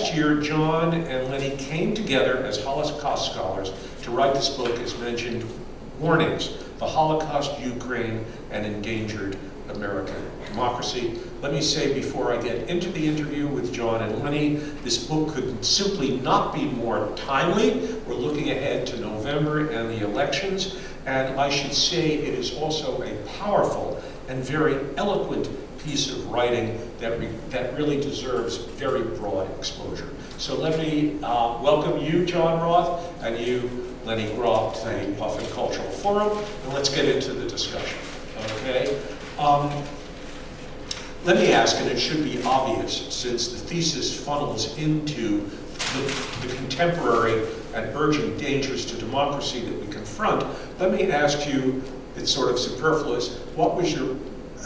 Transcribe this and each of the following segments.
last year, John and Lenny came together as Holocaust scholars to write this book, as mentioned, Warnings, the Holocaust, Ukraine, and Endangered American Democracy. Let me say before I get into the interview with John and Lenny, this book could simply not be more timely. We're looking ahead to November and the elections, and I should say it is also a powerful and very eloquent piece of writing that really deserves very broad exposure. So let me welcome you, John Roth, and you, Lenny Grob, to the Puffin Cultural Forum, and let's get into the discussion, okay? Let me ask, and it should be obvious, since the thesis funnels into the contemporary and urgent dangers to democracy that we confront, let me ask you, it's sort of superfluous, what was your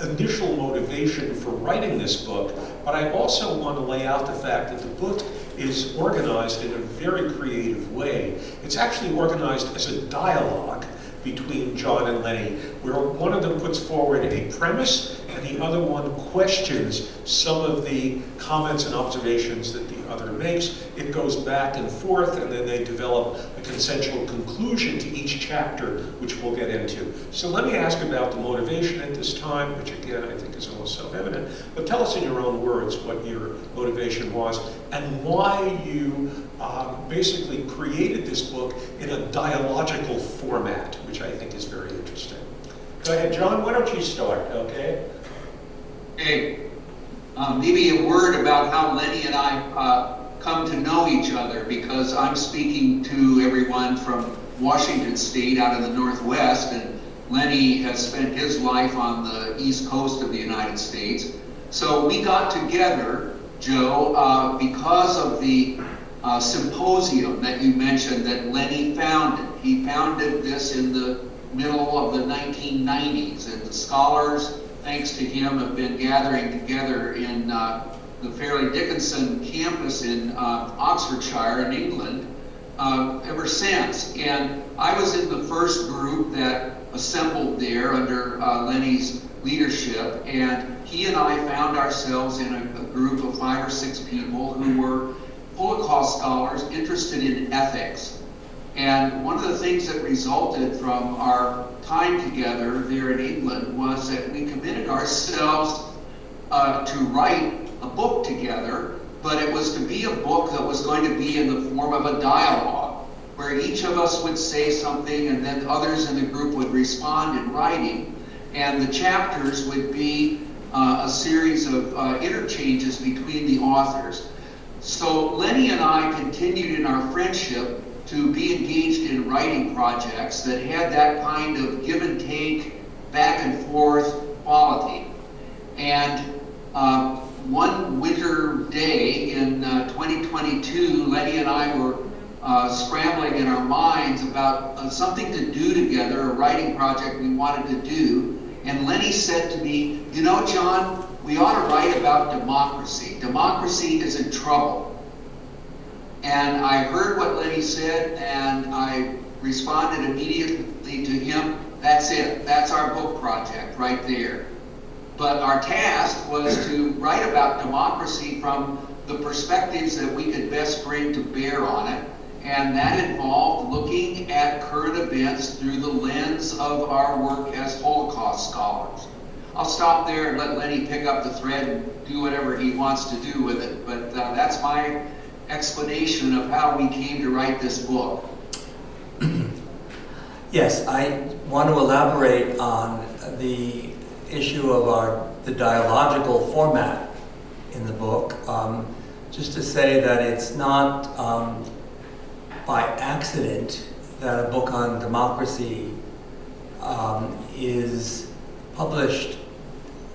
initial motivation for writing this book? But I also want to lay out the fact that the book is organized in a very creative way. It's actually organized as a dialogue between John and Lenny, where one of them puts forward a premise and the other one questions some of the comments and observations that the other makes. It goes back and forth, and then they develop a consensual conclusion to each chapter, which we'll get into. So let me ask about the motivation at this time, which again I think is almost self-evident, but tell us in your own words what your motivation was and why you basically created this book in a dialogical format, which I think is very interesting. Go ahead, John, why don't you start, okay? Okay. Maybe a word about how Lenny and I come to know each other, because I'm speaking to everyone from Washington State out in the Northwest, and Lenny has spent his life on the East Coast of the United States. So we got together, Joe, because of the symposium that you mentioned that Lenny founded. He founded this in the middle of the 1990s, and the scholars, thanks to him, have been gathering together in the Fairleigh Dickinson campus in Oxfordshire in England ever since. And I was in the first group that assembled there under Lenny's leadership, and he and I found ourselves in a group of 5 or 6 people who were Holocaust scholars interested in ethics. And one of the things that resulted from our time together there in England was that we committed ourselves to write a book together, but it was to be a book that was going to be in the form of a dialogue, where each of us would say something and then others in the group would respond in writing, and the chapters would be a series of interchanges between the authors. So Lenny and I continued in our friendship to be engaged in writing projects that had that kind of give and take, back and forth quality. And one winter day in 2022, Lenny and I were scrambling in our minds about something to do together, a writing project we wanted to do. And Lenny said to me, you know, John, we ought to write about democracy. Democracy is in trouble. And I heard what Lenny said, and I responded immediately to him, that's it, that's our book project right there. But our task was to write about democracy from the perspectives that we could best bring to bear on it, and that involved looking at current events through the lens of our work as Holocaust scholars. I'll stop there and let Lenny pick up the thread and do whatever he wants to do with it, but that's my explanation of how we came to write this book. Yes, I want to elaborate on the issue of the dialogical format in the book, just to say that it's not by accident that a book on democracy is published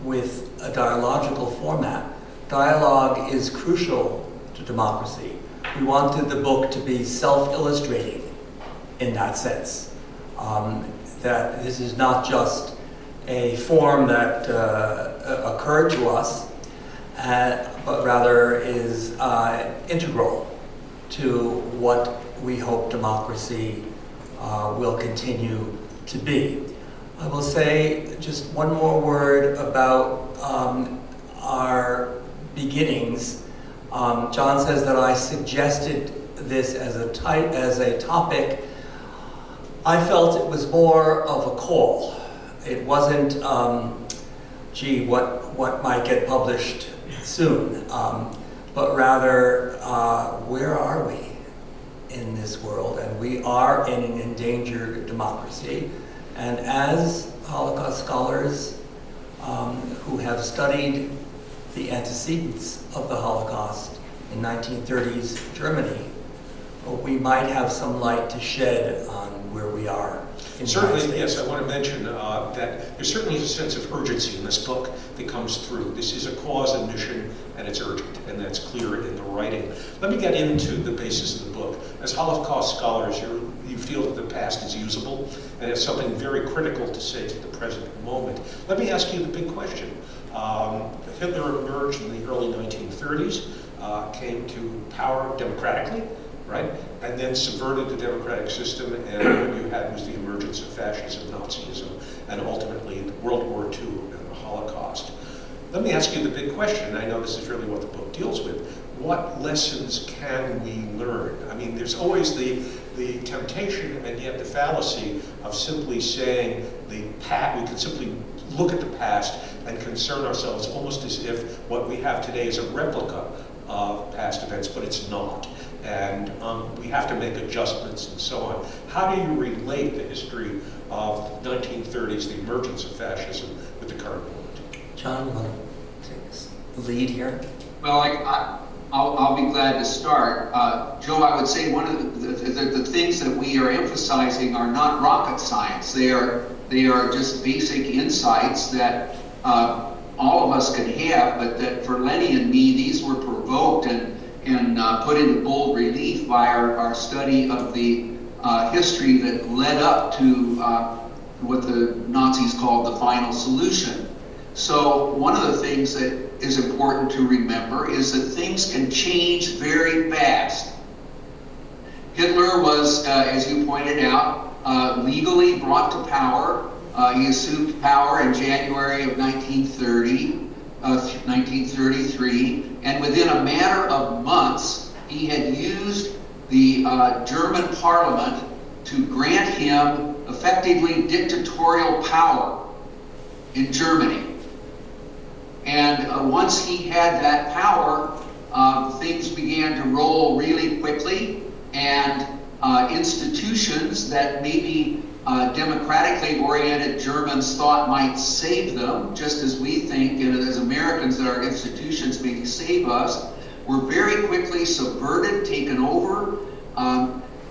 with a dialogical format. Dialogue is crucial to democracy. We wanted the book to be self-illustrating in that sense, that this is not just a form that occurred to us, but rather is integral to what we hope democracy will continue to be. I will say just one more word about our beginnings. John says that I suggested this as a topic. I felt it was more of a call. It wasn't, gee, what might get published soon, but rather, where are we in this world? And we are in an endangered democracy. And as Holocaust scholars who have studied the antecedents of the Holocaust in 1930s Germany, we might have some light to shed on where we are. Certainly, yes, I want to mention that there certainly is a sense of urgency in this book that comes through. This is a cause and mission, and it's urgent, and that's clear in the writing. Let me get into the basis of the book. As Holocaust scholars, you feel that the past is usable, and it's something very critical to say to the present moment. Let me ask you the big question. Hitler emerged in the early 1930s, came to power democratically, right? And then subverted the democratic system, and what you had was the emergence of fascism, Nazism, and ultimately World War II and the Holocaust. Let me ask you the big question, and I know this is really what the book deals with. What lessons can we learn? I mean, there's always the temptation and yet the fallacy of simply saying we can simply look at the past and concern ourselves almost as if what we have today is a replica of past events, but it's not. And we have to make adjustments and so on. How do you relate the history of the 1930s, the emergence of fascism, with the current moment? John, you want to take the lead here? Well, I'll be glad to start. Joe, I would say one of the things that we are emphasizing are not rocket science. They are just basic insights that all of us can have, but that for Lenny and me, these were provoked and put into bold relief by our study of the history that led up to what the Nazis called the final solution. So one of the things that is important to remember is that things can change very fast. Hitler was, as you pointed out, legally brought to power. He assumed power in January of 1933, and within a matter of months, he had used the German parliament to grant him effectively dictatorial power in Germany. And once he had that power, things began to roll really quickly, and institutions that maybe democratically oriented Germans thought might save them, just as we think, and as Americans, that our institutions maybe save us, were very quickly subverted, taken over,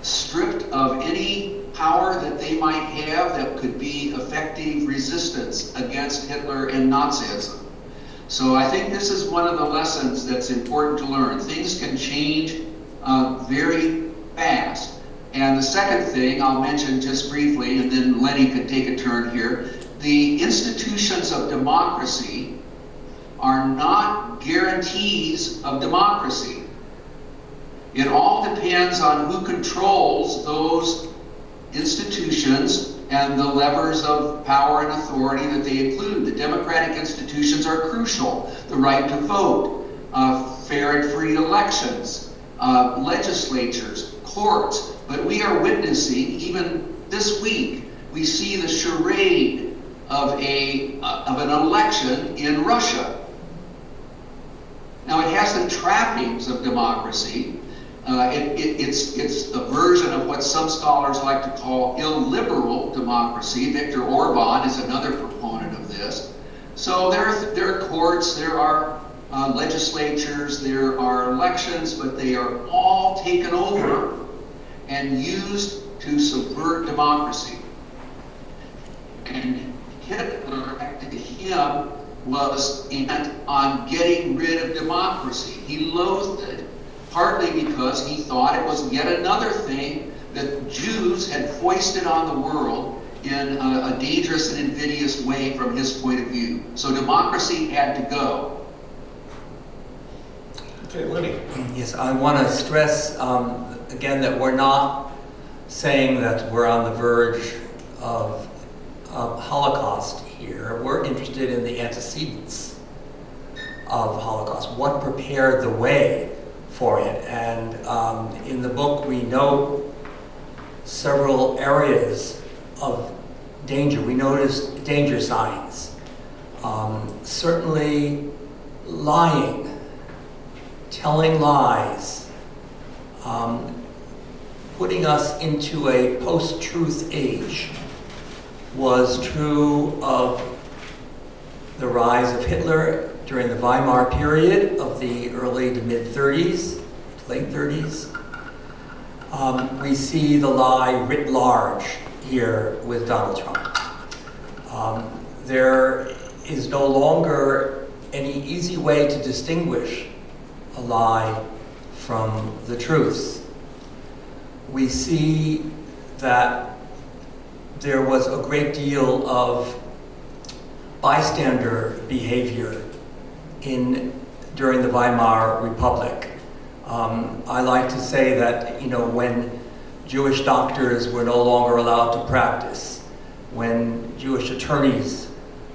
stripped of any power that they might have that could be effective resistance against Hitler and Nazism. So I think this is one of the lessons that's important to learn. Things can change very fast. And the second thing I'll mention just briefly, and then Lenny could take a turn here, the institutions of democracy are not guarantees of democracy. It all depends on who controls those institutions and the levers of power and authority that they include. The democratic institutions are crucial. The right to vote, fair and free elections, legislatures, courts. But we are witnessing, even this week, we see the charade of an election in Russia. Now, it has the trappings of democracy. It's a version of what some scholars like to call illiberal democracy. Viktor Orban is another proponent of this. So there are courts, there are legislatures, there are elections, but they are all taken over and used to subvert democracy. And Hitler, to him, was intent on getting rid of democracy. He loathed it, partly because he thought it was yet another thing that Jews had foisted on the world in a dangerous and invidious way from his point of view. So democracy had to go. Okay, Lenny. Yes, I want to stress again that we're not saying that we're on the verge of Holocaust here. We're interested in the antecedents of Holocaust. What prepared the way for it. And in the book, we note several areas of danger. We noticed danger signs. Certainly lying, telling lies, putting us into a post-truth age was true of the rise of Hitler during the Weimar period of the early to mid-30s, late 30s. We see the lie writ large here with Donald Trump. There is no longer any easy way to distinguish a lie from the truth. We see that there was a great deal of bystander behavior during the Weimar Republic. I like to say that, when Jewish doctors were no longer allowed to practice, when Jewish attorneys,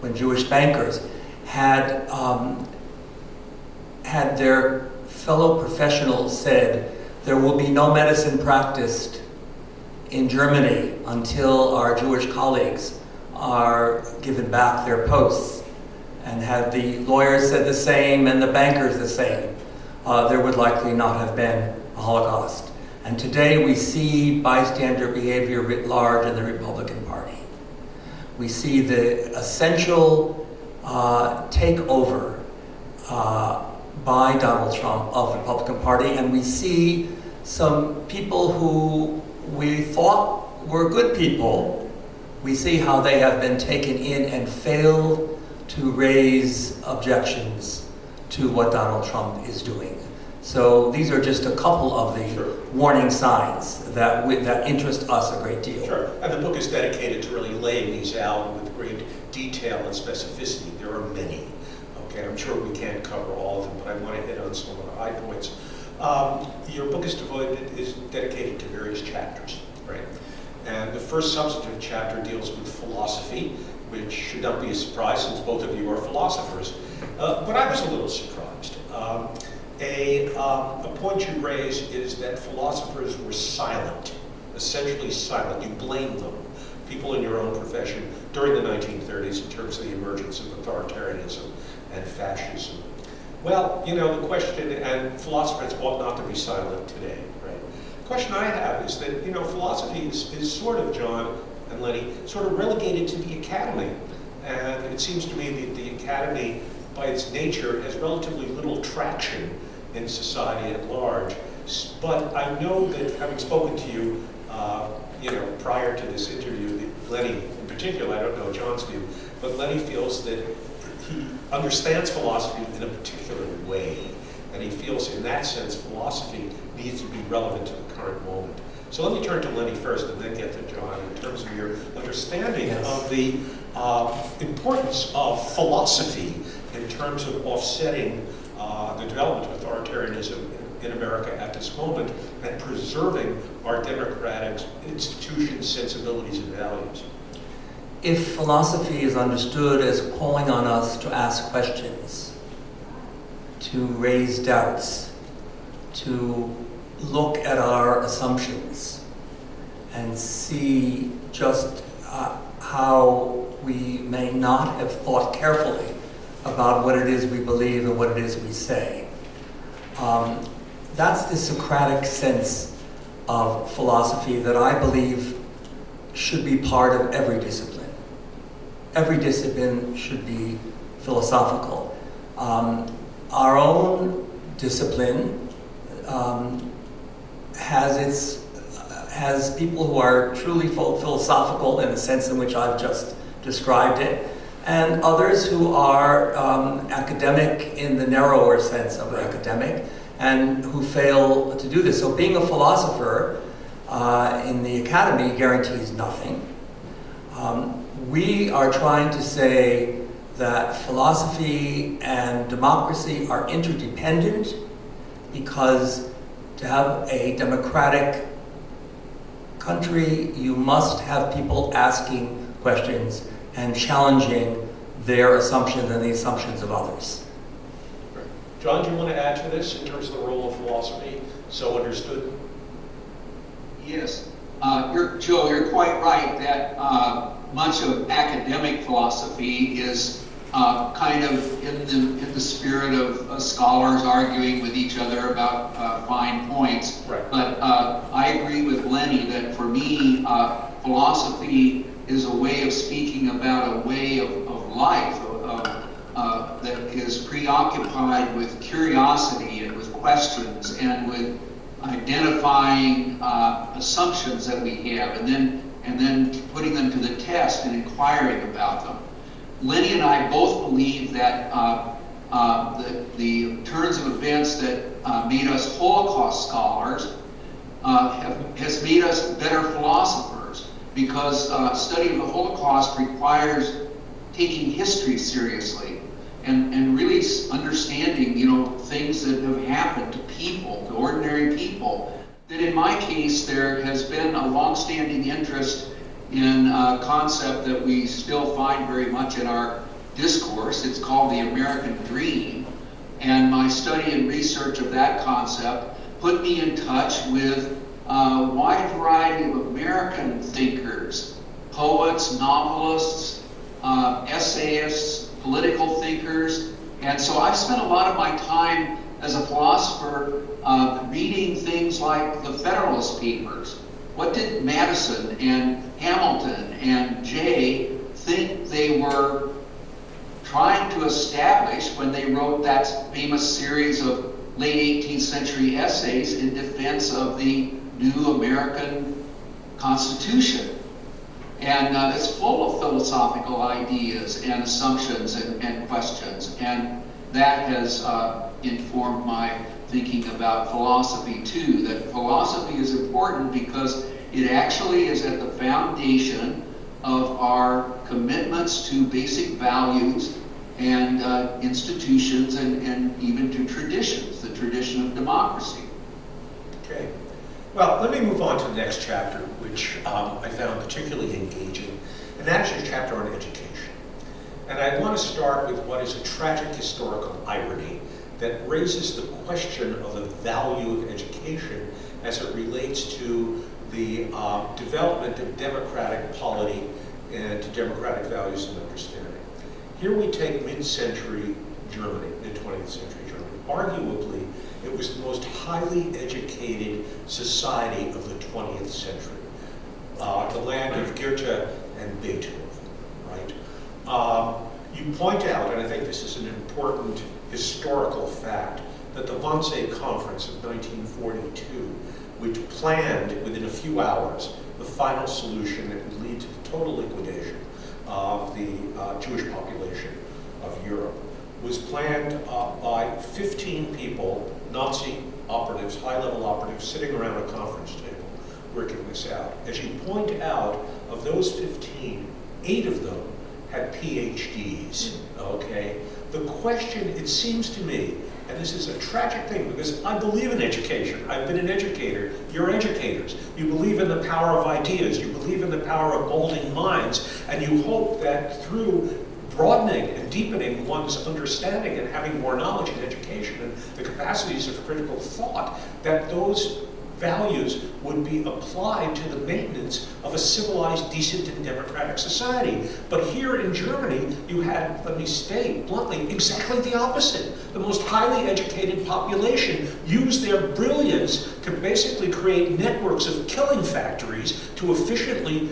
when Jewish bankers had their fellow professionals said, there will be no medicine practiced in Germany until our Jewish colleagues are given back their posts. And had the lawyers said the same and the bankers the same, there would likely not have been a Holocaust. And today we see bystander behavior writ large in the Republican Party. We see the essential takeover by Donald Trump of the Republican Party, and we see some people who we thought were good people. We see how they have been taken in and failed to raise objections to what Donald Trump is doing. So these are just a couple of the warning signs that interest us a great deal. Sure, and the book is dedicated to really laying these out with great detail and specificity. There are many. Okay, I'm sure we can't cover all of them, but I want to hit on some of the high points. Your book is dedicated to various chapters, right? And the first substantive chapter deals with philosophy, which should not be a surprise since both of you are philosophers. But I was a little surprised. A point you raise is that philosophers were silent, essentially silent. You blame them, people in your own profession, during the 1930s in terms of the emergence of authoritarianism and fascism. Well, the question, and philosophers ought not to be silent today, right? The question I have is that, philosophy is sort of, John and Lenny, sort of relegated to the academy. And it seems to me that the academy, by its nature, has relatively little traction in society at large. But I know that, having spoken to you, prior to this interview, that Lenny in particular, I don't know John's view, but Lenny feels that he understands philosophy in a particular way. And he feels, in that sense, philosophy needs to be relevant to the current moment. So let me turn to Lenny first and then get to John in terms of your understanding of the importance of philosophy in terms of offsetting the development of authoritarianism in America at this moment and preserving our democratic institutions, sensibilities, and values. If philosophy is understood as calling on us to ask questions, to raise doubts, to look at our assumptions and see just how we may not have thought carefully about what it is we believe and what it is we say. That's the Socratic sense of philosophy that I believe should be part of every discipline. Every discipline should be philosophical. Our own discipline has people who are truly philosophical in the sense in which I've just described it, and others who are academic in the narrower sense of academic, and who fail to do this. So being a philosopher in the academy guarantees nothing. We are trying to say that philosophy and democracy are interdependent, because to have a democratic country, you must have people asking questions and challenging their assumptions and the assumptions of others. John, do you want to add to this in terms of the role of philosophy, so understood? Yes. Joe, you're quite right that much of academic philosophy is kind of in the spirit of scholars arguing with each other about fine points. Right. But I agree with Lenny that for me, philosophy is a way of speaking about a way of life that is preoccupied with curiosity and with questions and with identifying assumptions that we have and then putting them to the test and inquiring about them. Lenny and I both believe that the turns of events that made us Holocaust scholars has made us better philosophers, because study of the Holocaust requires taking history seriously and really understanding, things that have happened to people, to ordinary people. That in my case, there has been a long-standing interest in a concept that we still find very much in our discourse. It's called the American Dream. And my study and research of that concept put me in touch with a wide variety of American thinkers, poets, novelists, essayists, political thinkers. And so I've spent a lot of my time as a philosopher reading things like the Federalist Papers. What did Madison and Hamilton and Jay think they were trying to establish when they wrote that famous series of late 18th century essays in defense of the new American Constitution? And it's full of philosophical ideas and assumptions and questions. And that has informed my thinking about philosophy too, that philosophy is important because it actually is at the foundation of our commitments to basic values and institutions and even to traditions, the tradition of democracy. Okay. Well, let me move on to the next chapter, which I found particularly engaging, and that is your chapter on education. And I want to start with what is a tragic historical irony that raises the question of the value of education as it relates to the development of democratic polity and to democratic values and understanding. Here we take mid-century Germany, mid-20th century Germany. Arguably, it was the most highly educated society of the 20th century. The land of Goethe and Beethoven, right? You point out, and I think this is an important historical fact, that the Wannsee Conference of 1942, which planned within a few hours the final solution that would lead to the total liquidation of the Jewish population of Europe, was planned by 15 people, Nazi operatives, high-level operatives, sitting around a conference table working this out. As you point out, of those 15, 8 of them had PhDs, okay? The question, it seems to me, and this is a tragic thing because I believe in education. I've been an educator. You're educators. You believe in the power of ideas. You believe in the power of molding minds. And you hope that through broadening and deepening one's understanding and having more knowledge in education and the capacities of critical thought, that those values would be applied to the maintenance of a civilized, decent, and democratic society. But here in Germany, you had, let me state bluntly, exactly the opposite. The most highly educated population used their brilliance to basically create networks of killing factories to efficiently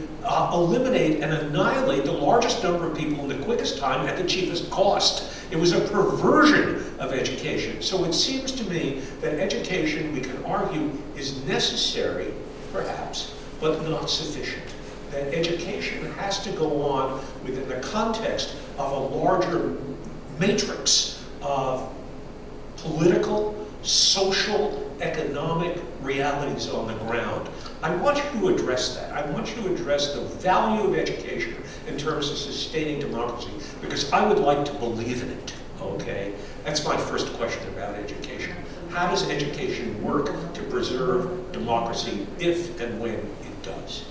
eliminate and annihilate the largest number of people in the quickest time at the cheapest cost. It was a perversion of education. So it seems to me that education, we can argue, is necessary, perhaps, but not sufficient. That education has to go on within the context of a larger matrix of political, social, economic realities on the ground. I want you to address that. I want you to address the value of education in terms of sustaining democracy, because I would like to believe in it, okay? That's my first question about education. How does education work to preserve democracy if and when it does?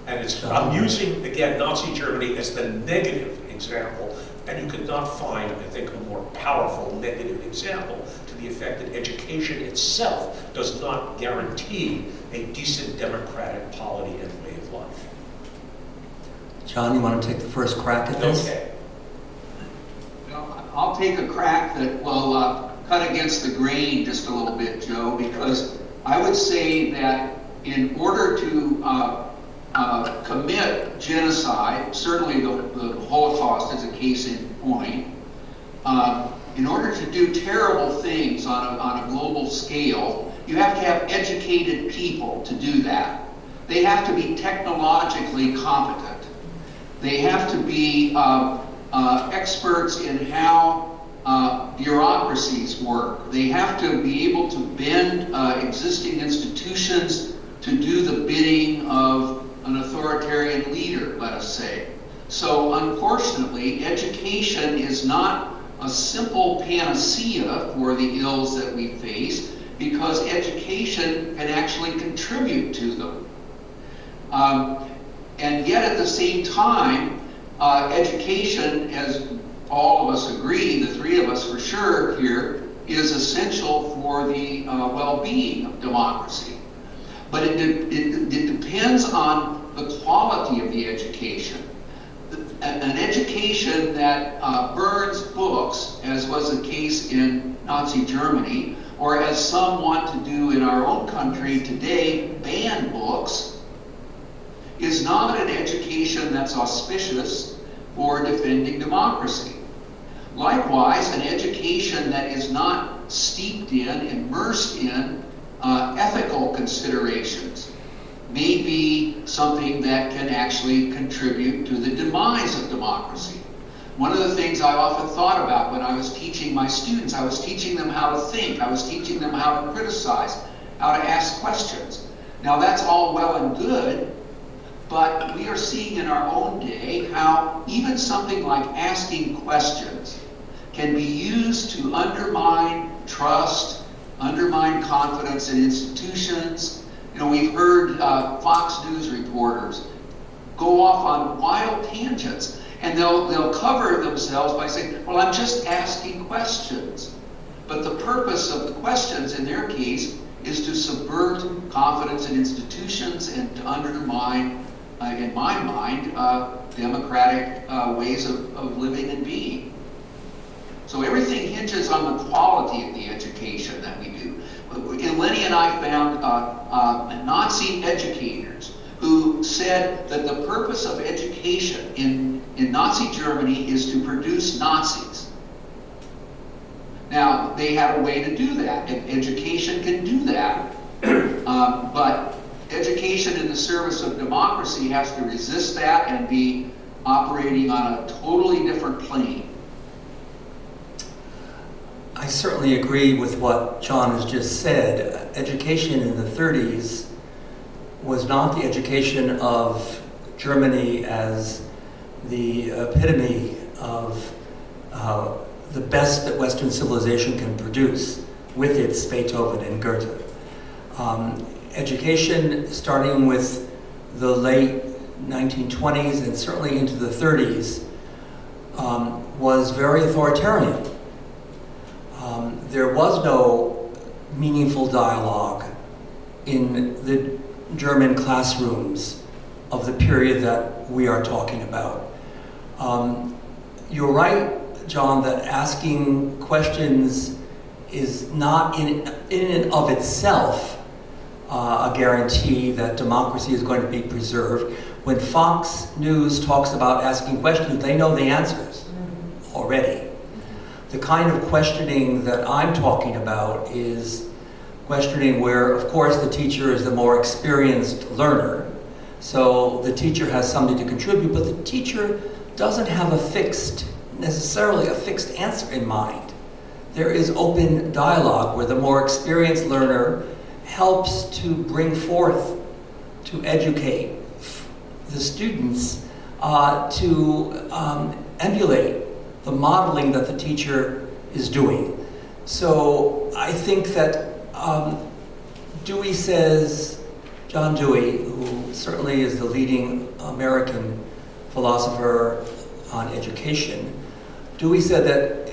And I'm using, again, Nazi Germany as the negative example, and you could not find, I think, a more powerful negative example to the effect that education itself does not guarantee a decent democratic polity and way of life. John, you want to take the first crack at this? Okay. Well, I'll take a crack that will cut against the grain just a little bit, Joe, because I would say that in order to commit genocide, certainly the Holocaust is a case in point, in order to do terrible things on a global scale, you have to have educated people to do that. They have to be technologically competent. They have to be experts in how bureaucracies work. They have to be able to bend existing institutions to do the bidding of an authoritarian leader, let us say. So unfortunately, education is not a simple panacea for the ills that we face, because education can actually contribute to them. And yet at the same time, education, as all of us agree, the three of us for sure here, is essential for the well-being of democracy. But it depends on the quality of the education. An education that burns books, as was the case in Nazi Germany, or as some want to do in our own country today, ban books, is not an education that's auspicious for defending democracy. Likewise, an education that is not steeped in, immersed in ethical considerations may be something that can actually contribute to the demise of democracy. One of the things I often thought about when I was teaching my students, I was teaching them how to think, I was teaching them how to criticize, how to ask questions. Now that's all well and good, but we are seeing in our own day how even something like asking questions can be used to undermine trust, undermine confidence in institutions. You know, we've heard Fox News reporters go off on wild tangents, and they'll cover themselves by saying, well, I'm just asking questions. But the purpose of the questions in their case is to subvert confidence in institutions and to undermine, in my mind, democratic ways of living and being. So everything hinges on the quality of the education that we do. And Lenny and I found Nazi educators who said that the purpose of education in Nazi Germany is to produce Nazis. Now, they have a way to do that, and education can do that. But education in the service of democracy has to resist that and be operating on a totally different plane. I certainly agree with what John has just said. Education in the 30s was not the education of Germany as the epitome of the best that Western civilization can produce, with its Beethoven and Goethe. Education, starting with the late 1920s and certainly into the 30s, was very authoritarian. There was no meaningful dialogue in the German classrooms of the period that we are talking about. You're right, John, that asking questions is not in and of itself a guarantee that democracy is going to be preserved. When Fox News talks about asking questions, they know the answers already. The kind of questioning that I'm talking about is questioning where, of course, the teacher is the more experienced learner, so the teacher has something to contribute, but the teacher doesn't have necessarily a fixed answer in mind. There is open dialogue where the more experienced learner helps to bring forth, to educate the students, to emulate the modeling that the teacher is doing. So I think that Dewey says, John Dewey, who certainly is the leading American philosopher on education, Dewey said that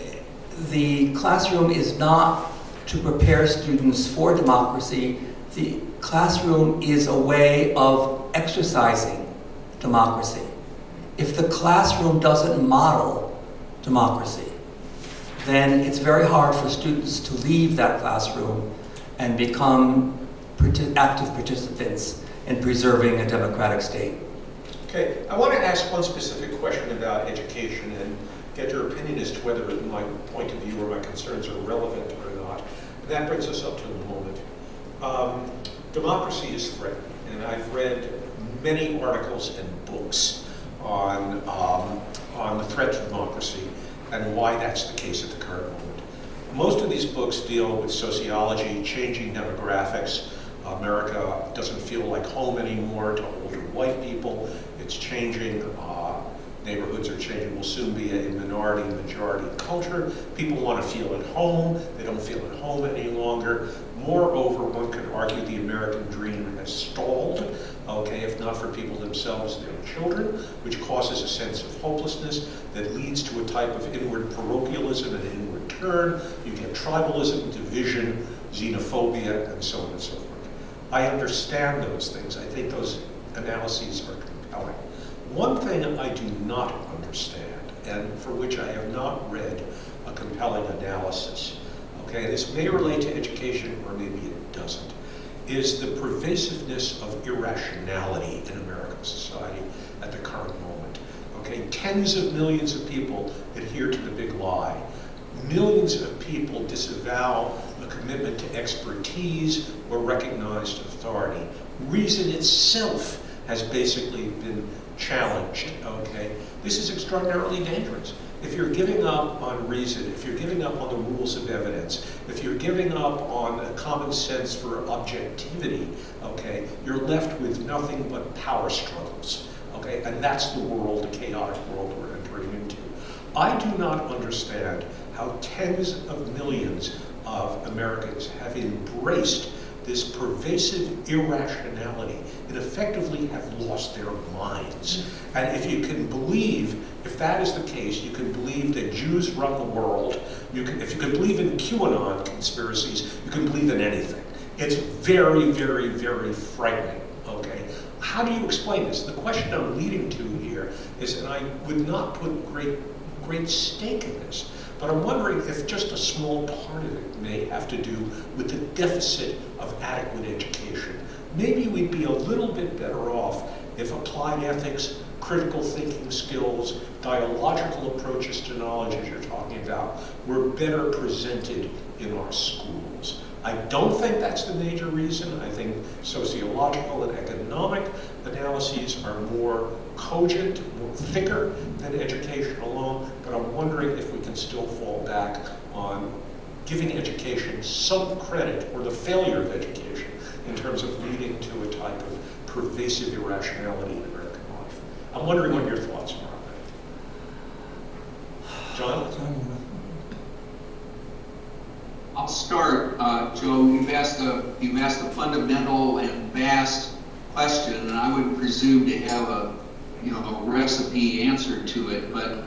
the classroom is not to prepare students for democracy. The classroom is a way of exercising democracy. If the classroom doesn't model democracy, then it's very hard for students to leave that classroom and become active participants in preserving a democratic state. Okay, I want to ask one specific question about education and get your opinion as to whether my point of view or my concerns are relevant or not. And that brings us up to the moment. Democracy is threatened, and I've read many articles and books on the threat to democracy and why that's the case at the current moment. Most of these books deal with sociology, changing demographics. America doesn't feel like home anymore to older white people. It's changing. Neighborhoods are changing. We'll soon be a minority-majority culture. People want to feel at home. They don't feel at home any longer. Moreover, one could argue the American dream has stalled, okay, if not for people themselves, their children, which causes a sense of hopelessness that leads to a type of inward parochialism and inward turn. You get tribalism, division, xenophobia, and so on and so forth. I understand those things. I think those analyses are compelling. One thing I do not understand, and for which I have not read a compelling analysis, okay, this may relate to education or maybe it doesn't, is the pervasiveness of irrationality in American society at the current moment. Okay, tens of millions of people adhere to the big lie. Millions of people disavow a commitment to expertise or recognized authority. Reason itself has basically been challenged, okay? This is extraordinarily dangerous. If you're giving up on reason, if you're giving up on the rules of evidence, if you're giving up on a common sense for objectivity, okay, you're left with nothing but power struggles, okay? And that's the world, the chaotic world we're entering into. I do not understand how tens of millions of Americans have embraced this pervasive irrationality and effectively have lost their minds. And if you can believe, if that is the case, you can believe that Jews run the world. If you can believe in QAnon conspiracies, you can believe in anything. It's very, very, very frightening, okay? How do you explain this? The question I'm leading to here is, and I would not put great stake in this, but I'm wondering if just a small part of it may have to do with the deficit of adequate education. Maybe we'd be a little bit better off if applied ethics, critical thinking skills, dialogical approaches to knowledge, as you're talking about, were better presented in our schools. I don't think that's the major reason. I think sociological and economic analyses are more cogent, more thicker than education alone, but I'm wondering if we can still fall back on giving education some credit, or the failure of education, in terms of leading to a type of pervasive irrationality in American life. I'm wondering what your thoughts are on that. John? I'll start, Joe. You've asked a fundamental and vast question, and I would presume to have a recipe answer to it. But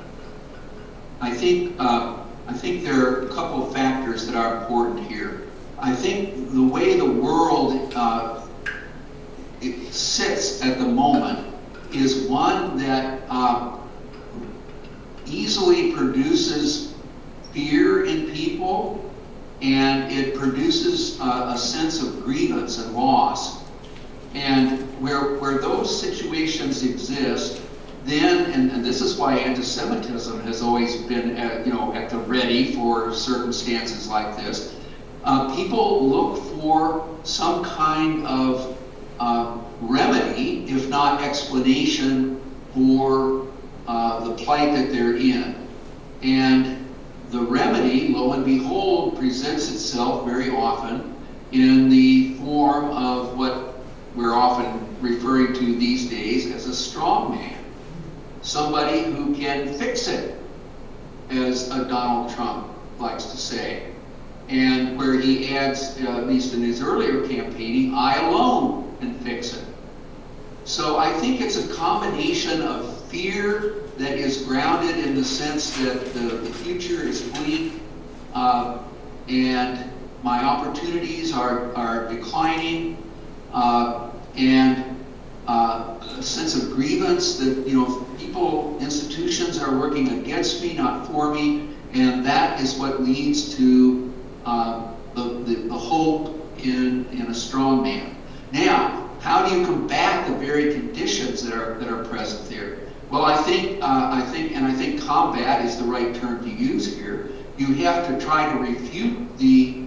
I think there are a couple of factors that are important here. I think the way the world it sits at the moment is one that easily produces fear in people. And it produces a sense of grievance and loss. And where those situations exist, then, and this is why antisemitism has always been at the ready for circumstances like this, people look for some kind of remedy, if not explanation, for the plight that they're in. And the remedy, lo and behold, presents itself very often in the form of what we're often referring to these days as a strong man. Somebody who can fix it, as Donald Trump likes to say. And where he adds, at least in his earlier campaigning, I alone can fix it. So I think it's a combination of fear that is grounded in the sense that the future is bleak, and my opportunities are declining, and a sense of grievance that, people, institutions are working against me, not for me, and that is what leads to the hope in a strong man. Now, how do you combat the very conditions that are present there? Well, I think combat is the right term to use here. You have to try to refute the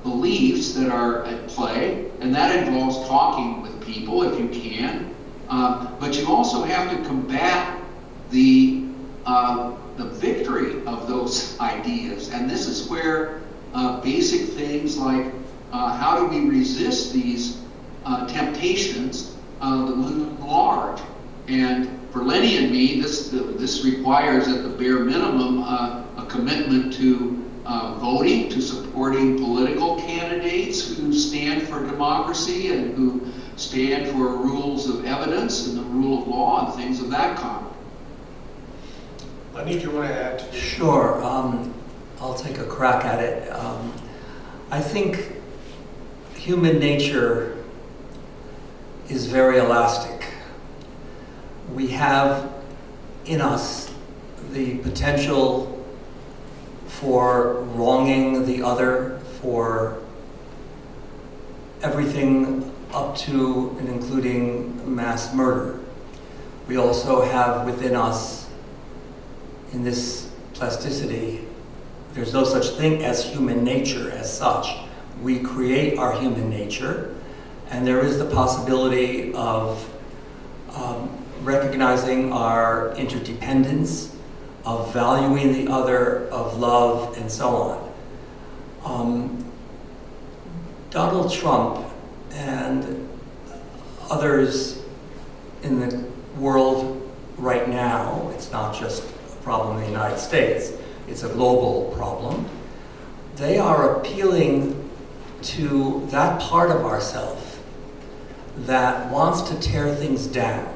beliefs that are at play, and that involves talking with people if you can. But you also have to combat the victory of those ideas, and this is where basic things like how do we resist these temptations that loom large. And for Lenny and me, this requires at the bare minimum a commitment to voting, to supporting political candidates who stand for democracy and who stand for rules of evidence and the rule of law and things of that kind. Lenny, do you want to add? Sure. I'll take a crack at it. I think human nature is very elastic. We have in us the potential for wronging the other, for everything up to and including mass murder. We also have within us, in this plasticity, there's no such thing as human nature as such. We create our human nature, and there is the possibility of recognizing our interdependence, of valuing the other, of love, and so on. Donald Trump and others in the world right now, it's not just a problem in the United States, it's a global problem. They are appealing to that part of ourselves that wants to tear things down.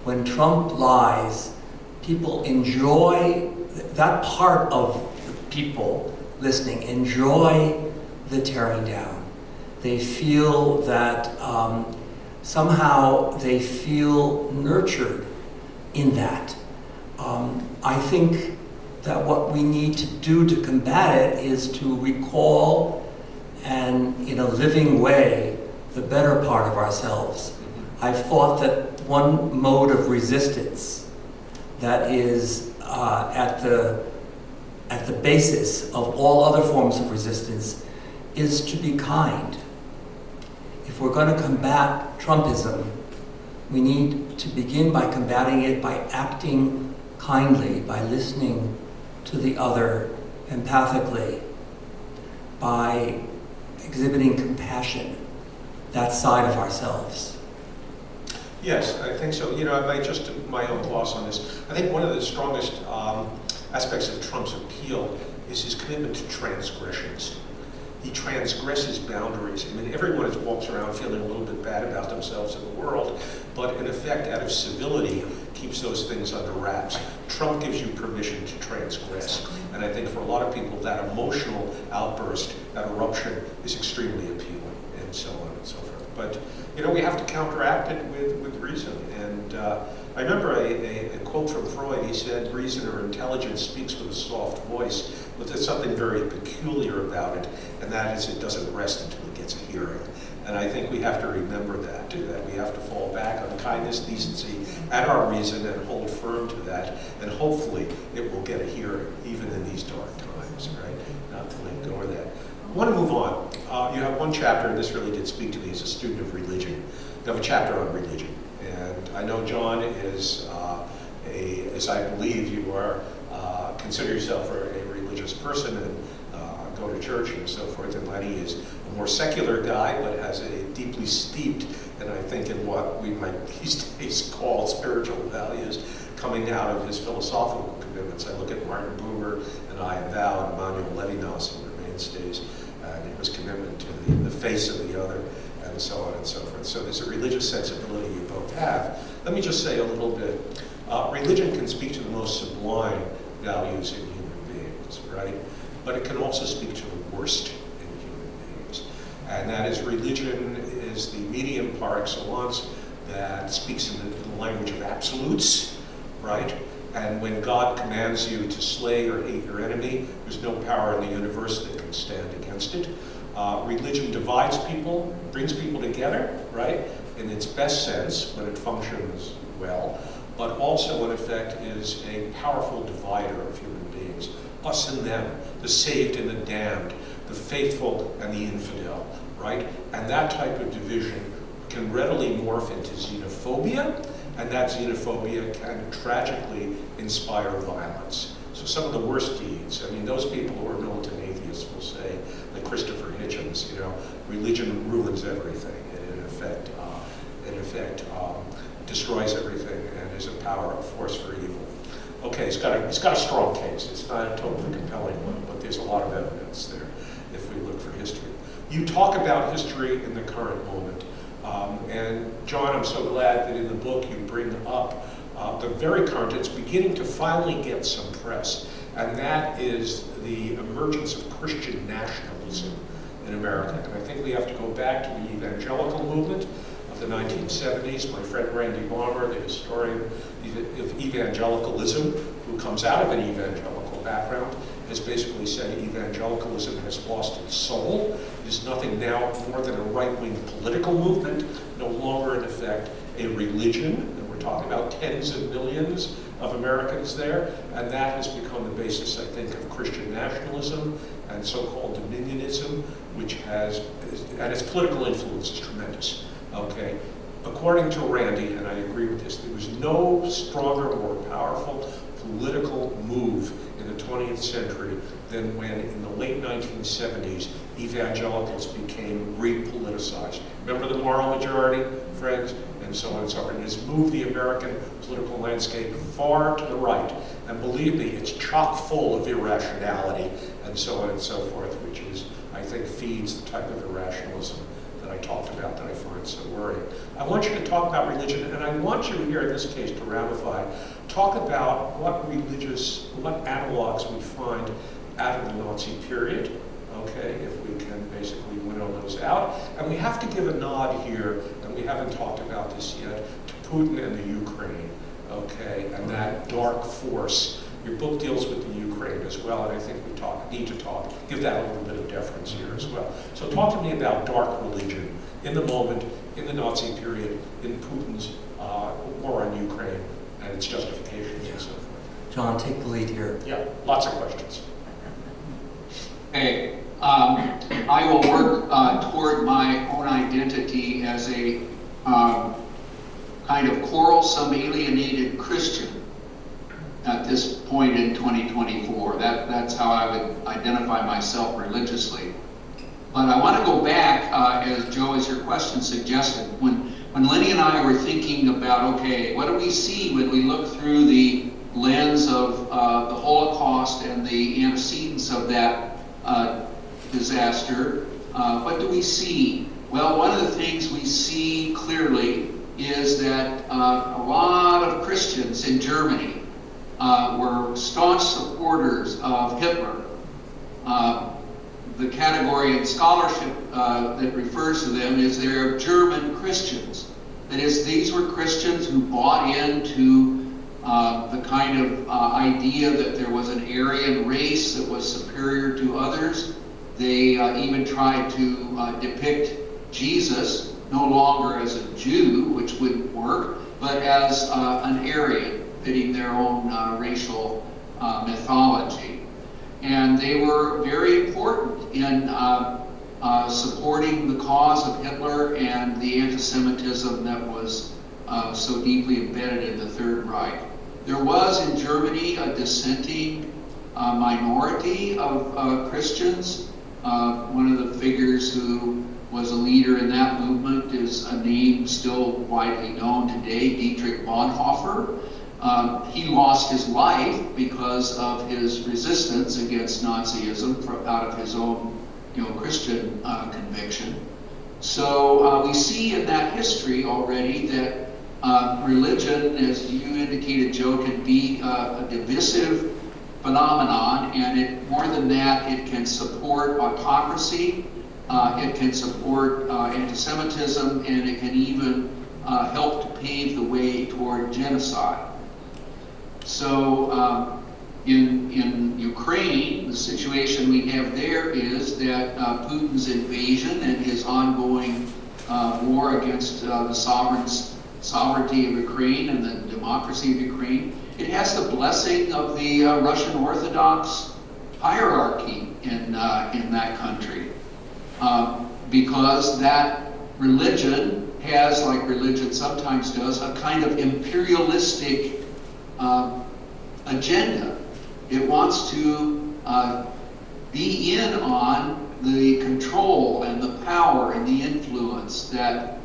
When Trump lies, people enjoy, that part of the people listening enjoy the tearing down. They feel that somehow they feel nurtured in that. I think that what we need to do to combat it is to recall and, in a living way, the better part of ourselves. I've thought that one mode of resistance that is at the basis of all other forms of resistance is to be kind. If we're going to combat Trumpism, we need to begin by combating it by acting kindly, by listening to the other empathically, by exhibiting compassion, that side of ourselves. Yes, I think so. I might just my own gloss on this. I think one of the strongest aspects of Trump's appeal is his commitment to transgressions. He transgresses boundaries. I mean, everyone walks around feeling a little bit bad about themselves in the world, but in effect, out of civility, keeps those things under wraps. Trump gives you permission to transgress. And I think for a lot of people, that emotional outburst, that eruption, is extremely appealing, and so on and so forth. But, we have to counteract it with reason. And I remember a quote from Freud. He said, reason or intelligence speaks with a soft voice, but there's something very peculiar about it, and that is it doesn't rest until it gets a hearing. And I think we have to remember that we have to fall back on kindness, decency, and our reason, and hold firm to that, and hopefully it will get a hearing, even in these dark times, right? Not to let go of that. I want to move on. You have one chapter, and this really did speak to me as a student of religion. You have a chapter on religion. And I know John is, as I believe you are, consider yourself a religious person and go to church and so forth. And Lenny is a more secular guy, but has a deeply steeped, and I think in what we might these days call spiritual values, coming out of his philosophical commitments. I look at Martin Buber and I Am Thou and Emmanuel Levinas, who were mainstays, and his commitment to the face of the other, and so on and so forth. So there's a religious sensibility you both have. Let me just say a little bit. Religion can speak to the most sublime values in human beings, right? But it can also speak to the worst in human beings. And that is, religion is the medium par excellence that speaks in the language of absolutes, right? And when God commands you to slay or hate your enemy, there's no power in the universe that can stand against it. Religion divides people, brings people together, right? In its best sense, when it functions well, but also in effect is a powerful divider of human beings. Us and them, the saved and the damned, the faithful and the infidel, right? And that type of division can readily morph into xenophobia, and that xenophobia can tragically inspire violence. So some of the worst deeds, I mean, those people who are militant atheists will say, like Christopher Hitchens, you know, religion ruins everything, and in effect destroys everything and is a force for evil. Okay, it's got a strong case. It's not a totally compelling one, but there's a lot of evidence there if we look for history. You talk about history in the current moment. And John, I'm so glad that in the book you bring up the very current, it's beginning to finally get some press, and that is the emergence of Christian nationalism in America. And I think we have to go back to the evangelical movement of the 1970s. My friend Randy Balmer, the historian of evangelicalism, who comes out of an evangelical background, has basically said evangelicalism has lost its soul. It is nothing now more than a right-wing political movement, no longer in effect a religion. And we're talking about tens of millions of Americans there, and that has become the basis, I think, of Christian nationalism and so-called dominionism, which has, and its political influence is tremendous, okay? According to Randy, and I agree with this, there was no stronger, more powerful political move in the 20th century than when, in the late 1970s, evangelicals became repoliticized. Remember the moral majority, friends? And so on and so forth. And it's moved the American political landscape far to the right. And believe me, it's chock full of irrationality and so on and so forth, which is, I think, feeds the type of irrationalism that I talked about that I find so worrying. I want you to talk about religion, and I want you here in this case to ramify, talk about what analogs we find out of the Nazi period, okay, if we can basically winnow those out. And we have to give a nod here, and we haven't talked about this yet, to Putin and the Ukraine, okay, and that dark force. Your book deals with the Ukraine as well, and I think we need to give that a little bit of deference here as well. So talk to me about dark religion in the moment, in the Nazi period, in Putin's war on Ukraine, and its justifications and so forth. John, take the lead here. Yeah, lots of questions. Okay, I will work toward my own identity as a kind of quarrelsome, alienated Christian at this point in 2024. That's how I would identify myself religiously. But I want to go back, as Joe, as your question suggested, when Lenny and I were thinking about, okay, what do we see when we look through the lens of the Holocaust and the antecedents of that disaster, what do we see? Well, one of the things we see clearly is that a lot of Christians in Germany were staunch supporters of Hitler. The category in scholarship that refers to them is they're German Christians. That is, these were Christians who bought into the kind of idea that there was an Aryan race that was superior to others. They even tried to depict Jesus no longer as a Jew, which wouldn't work, but as an Aryan, fitting their own racial mythology. And they were very important in supporting the cause of Hitler and the antisemitism that was so deeply embedded in the Third Reich. There was in Germany a dissenting minority of Christians. One of the figures who was a leader in that movement is a name still widely known today, Dietrich Bonhoeffer. He lost his life because of his resistance against Nazism out of his own, Christian conviction. So we see in that history already that religion, as you indicated, Joe, can be a divisive phenomenon, and more than that, it can support autocracy, it can support antisemitism, and it can even help to pave the way toward genocide. So in Ukraine, the situation we have there is that Putin's invasion and his ongoing war against the sovereignty of Ukraine and the democracy of Ukraine, it has the blessing of the Russian Orthodox hierarchy in that country, because that religion has, like religion sometimes does, a kind of imperialistic agenda. It wants to be in on the control and the power and the influence that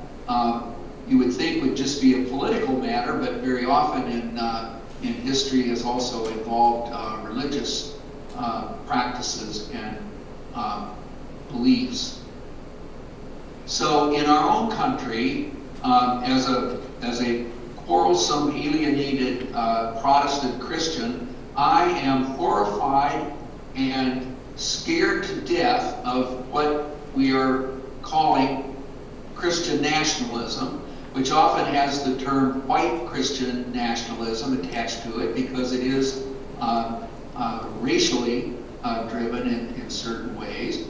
you would think would just be a political matter, but very often in history has also involved religious practices and beliefs. So in our own country, as a quarrelsome, alienated Protestant Christian, I am horrified and scared to death of what we are calling Christian nationalism, which often has the term white Christian nationalism attached to it because it is racially driven in certain ways.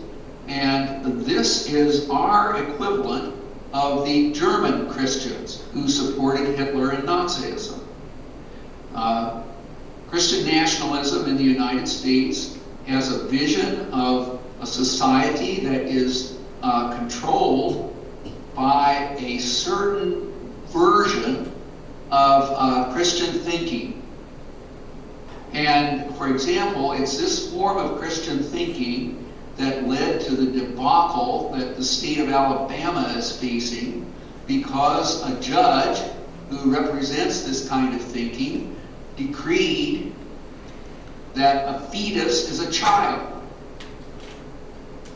And this is our equivalent of the German Christians who supported Hitler and Nazism. Christian nationalism in the United States has a vision of a society that is controlled by a certain version of Christian thinking. And for example, it's this form of Christian thinking that led to the debacle that the state of Alabama is facing, because a judge who represents this kind of thinking decreed that a fetus is a child,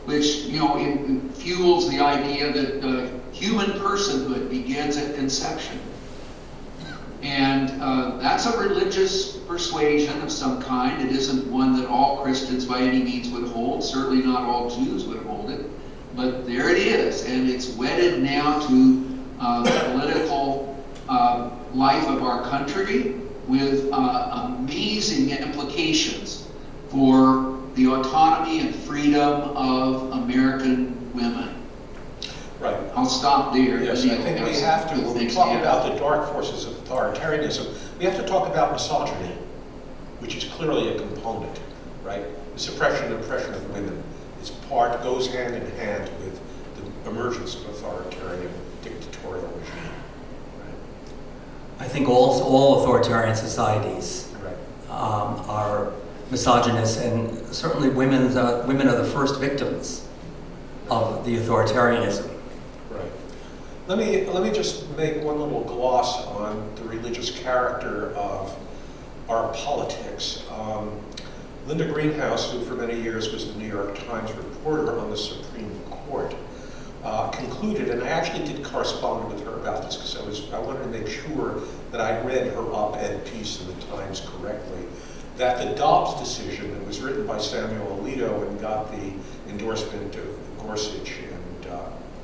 which, it fuels the idea that human personhood begins at conception. And that's a religious persuasion of some kind. It isn't one that all Christians by any means would hold. Certainly not all Jews would hold it. But there it is, and it's wedded now to the political life of our country, with amazing implications for the autonomy and freedom of American women. Right. I'll stop there. Yes, I think we have to, when we talk about the dark forces of authoritarianism, we have to talk about misogyny, which is clearly a component, right? The suppression and oppression of women goes hand in hand with the emergence of authoritarian dictatorial regime. I think all authoritarian societies Right. Are misogynist, and certainly women are the first victims of the authoritarianism. Right. Let me just make one little gloss on the religious character of our politics. Linda Greenhouse, who for many years was the New York Times reporter on the Supreme Court, concluded, and I actually did correspond with her about this because I wanted to make sure that I read her op-ed piece in the Times correctly, that the Dobbs decision that was written by Samuel Alito and got the endorsement of Gorsuch and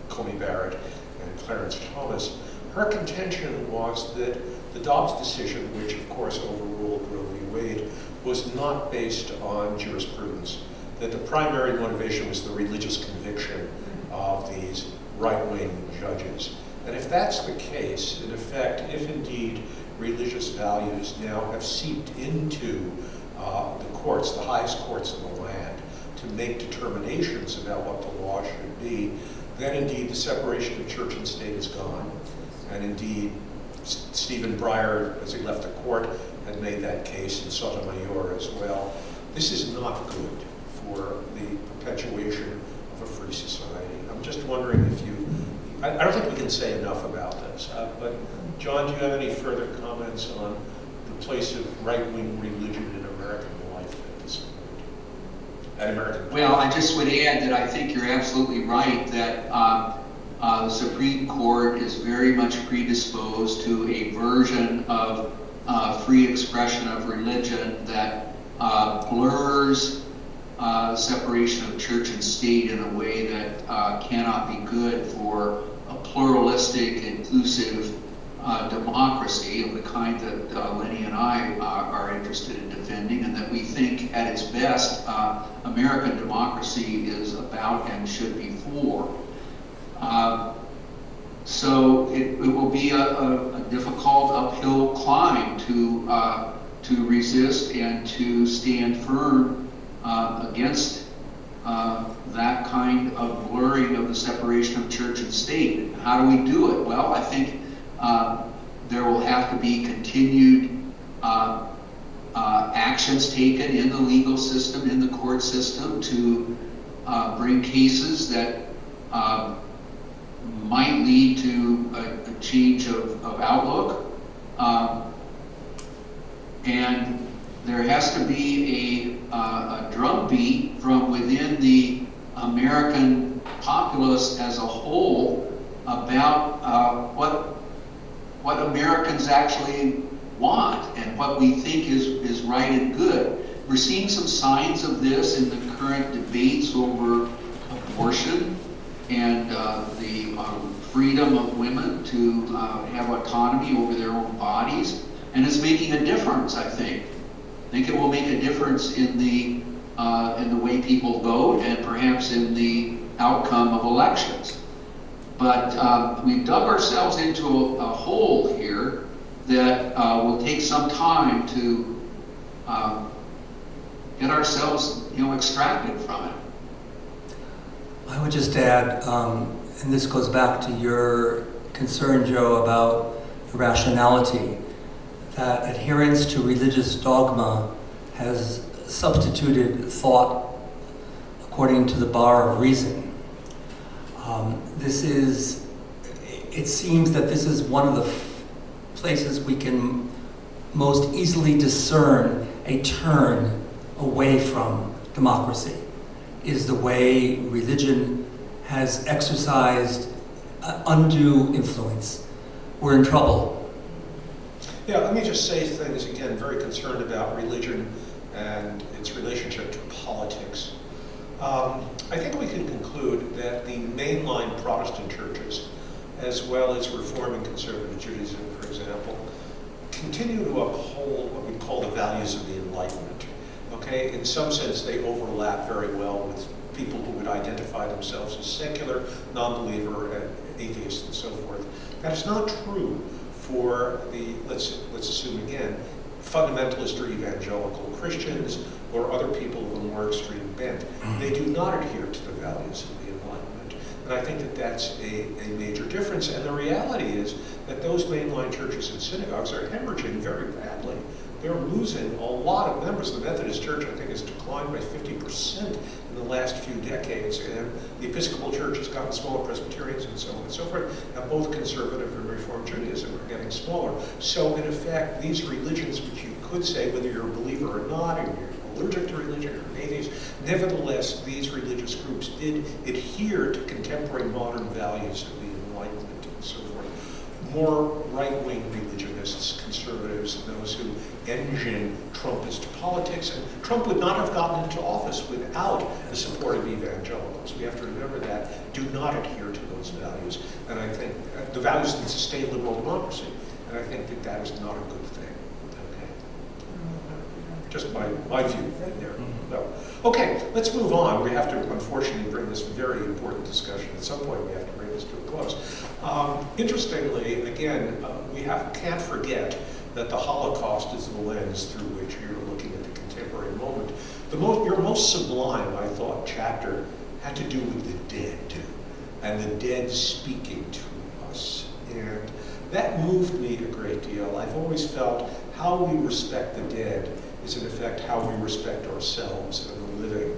Comey Barrett and Clarence Thomas, her contention was that the Dobbs decision, which of course overruled Roe v. Wade, was not based on jurisprudence, that the primary motivation was the religious conviction of these right-wing judges. And if that's the case, in effect, if indeed religious values now have seeped into the courts, the highest courts in the land, to make determinations about what the law should be, then indeed the separation of church and state is gone. And indeed, Stephen Breyer, as he left the court, had made that case in Sotomayor as well. This is not good for the perpetuation of a free society. I'm just wondering if I don't think we can say enough about this, but John, do you have any further comments on the place of right-wing religion in American life at this point? At American Well, I just would add that I think you're absolutely right that the Supreme Court is very much predisposed to a version of free expression of religion that blurs separation of church and state in a way that cannot be good for a pluralistic, inclusive democracy of the kind that Lenny and I are interested in defending, and that we think at its best American democracy is about and should be for. So it will be a difficult uphill climb to resist and to stand firm against that kind of blurring of the separation of church and state. How do we do it? Well, I think there will have to be continued actions taken in the legal system, in the court system, to bring cases that might lead to a change of outlook. And there has to be a drumbeat from within the American populace as a whole about what Americans actually want and what we think is right and good. We're seeing some signs of this in the current debates over abortion and the freedom of women to have autonomy over their own bodies, and it's making a difference. I think it will make a difference in the way people vote and perhaps in the outcome of elections. But we've dug ourselves into a hole here that will take some time to get ourselves, extracted from it. I would just add, and this goes back to your concern, Joe, about irrationality, that adherence to religious dogma has substituted thought according to the bar of reason. It seems that this is one of the places we can most easily discern a turn away from democracy, is the way religion has exercised undue influence. We're in trouble. Yeah, let me just say things again, very concerned about religion and its relationship to politics. I think we can conclude that the mainline Protestant churches, as well as Reform and Conservative Judaism, for example, continue to uphold what we call the values of the Enlightenment. Okay, in some sense, they overlap very well with people who would identify themselves as secular, non-believer, atheists, and so forth. That is not true for the, let's assume again, fundamentalist or evangelical Christians or other people of a more extreme bent. They do not adhere to the values of the Enlightenment. And I think that that's a major difference. And the reality is that those mainline churches and synagogues are hemorrhaging very badly. They're losing a lot of members. The Methodist Church, I think, has declined by 50% in the last few decades, and the Episcopal Church has gotten smaller, Presbyterians and so on and so forth, and both conservative and Reform Judaism are getting smaller. So, in effect, these religions, which you could say, whether you're a believer or not, or you're allergic to religion or an atheist, nevertheless, these religious groups did adhere to contemporary modern values of the Enlightenment and so forth. More right-wing religionists, conservatives, and those who engine Trumpist politics. And Trump would not have gotten into office without the support of evangelicals. We have to remember that. Do not adhere to those values. And I think the values that sustain liberal democracy. And I think that that is not a good thing. Okay. Just my view there. No. Okay, let's move on. We have to, unfortunately, bring this very important discussion. At some point, we have to bring this to a close. Interestingly, again, we can't forget that the Holocaust is the lens through which you're looking at the contemporary moment. Your most sublime, I thought, chapter had to do with the dead, and the dead speaking to us. And that moved me a great deal. I've always felt how we respect the dead is, in effect, how we respect ourselves and the living.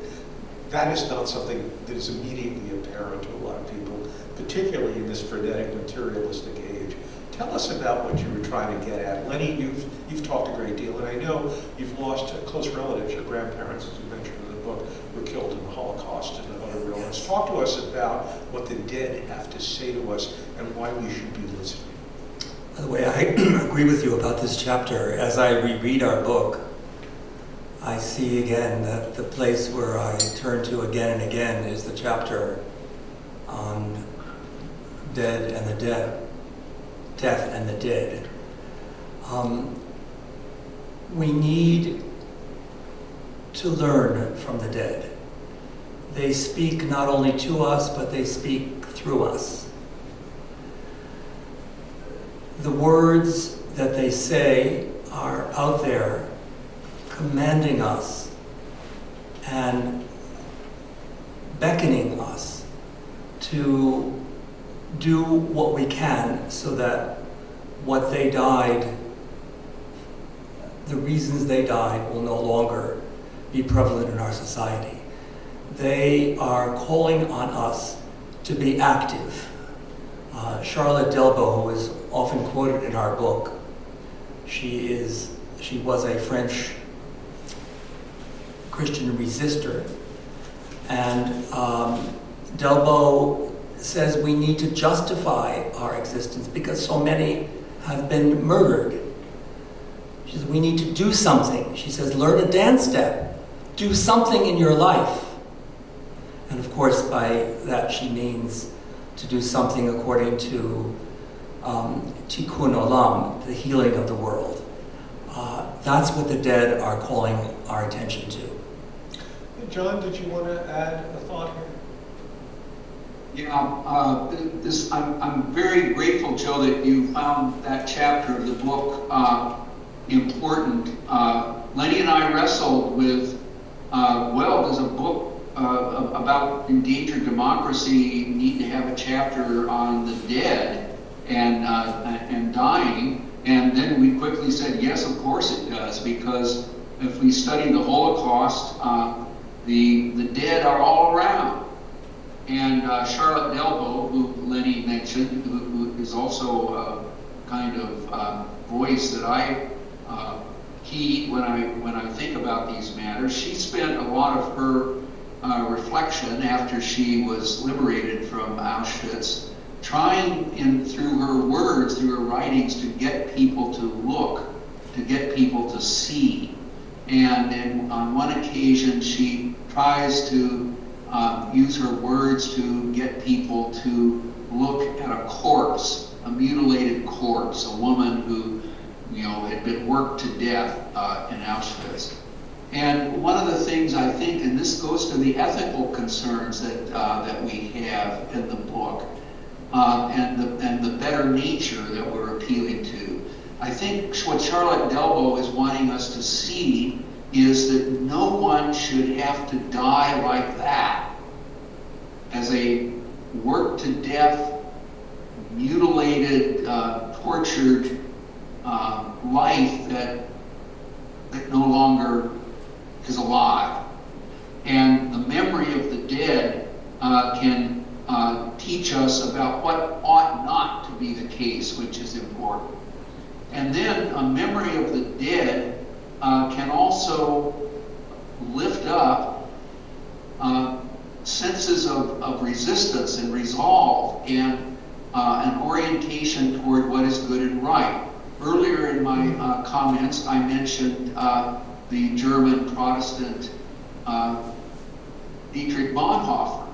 That is not something that is immediately apparent to a lot of people, particularly in this frenetic, materialistic age. Tell us about what you were trying to get at. Lenny, you've talked a great deal, and I know you've lost close relatives. Your grandparents, as you mentioned in the book, were killed in the Holocaust and other real ones. Talk to us about what the dead have to say to us and why we should be listening. By the way, I agree with you about this chapter. As I reread our book, I see again that the place where I turn to again and again is the chapter on dead and the dead, death and the dead. We need to learn from the dead. They speak not only to us, but they speak through us. The words that they say are out there commanding us and beckoning us to do what we can so that what they died, the reasons they died, will no longer be prevalent in our society. They are calling on us to be active. Charlotte Delbo, who is often quoted in our book, she was a French Christian resistor, and Delbo says we need to justify our existence because so many have been murdered. She says we need to do something. She says learn a dance step, do something in your life. And of course by that she means to do something according to tikkun olam, the healing of the world. That's what the dead are calling our attention to. John, did you want to add a thought here? Yeah, I'm very grateful, Joe, that you found that chapter of the book important. Lenny and I wrestled with, does a book about endangered democracy need to have a chapter on the dead and dying? And then we quickly said, yes, of course it does, because if we study the Holocaust, the dead are all around. And Charlotte Delbo, who Lenny mentioned, who is also a kind of voice that I heed when I think about these matters, she spent a lot of her reflection after she was liberated from Auschwitz, trying through her words, through her writings, to get people to look, to get people to see. And on one occasion, she tries to use her words to get people to look at a corpse, a mutilated corpse, a woman who, had been worked to death in Auschwitz. And one of the things I think, and this goes to the ethical concerns that we have in the book, and the better nature that we're appealing to. I think what Charlotte Delbo is wanting us to see is that no one should have to die like that, as a worked to death, mutilated, tortured life that no longer is alive. And the memory of the dead can teach us about what ought not to be the case, which is important. And then a memory of the dead can also lift up senses of resistance and resolve and an orientation toward what is good and right. Earlier in my comments, I mentioned the German Protestant Dietrich Bonhoeffer,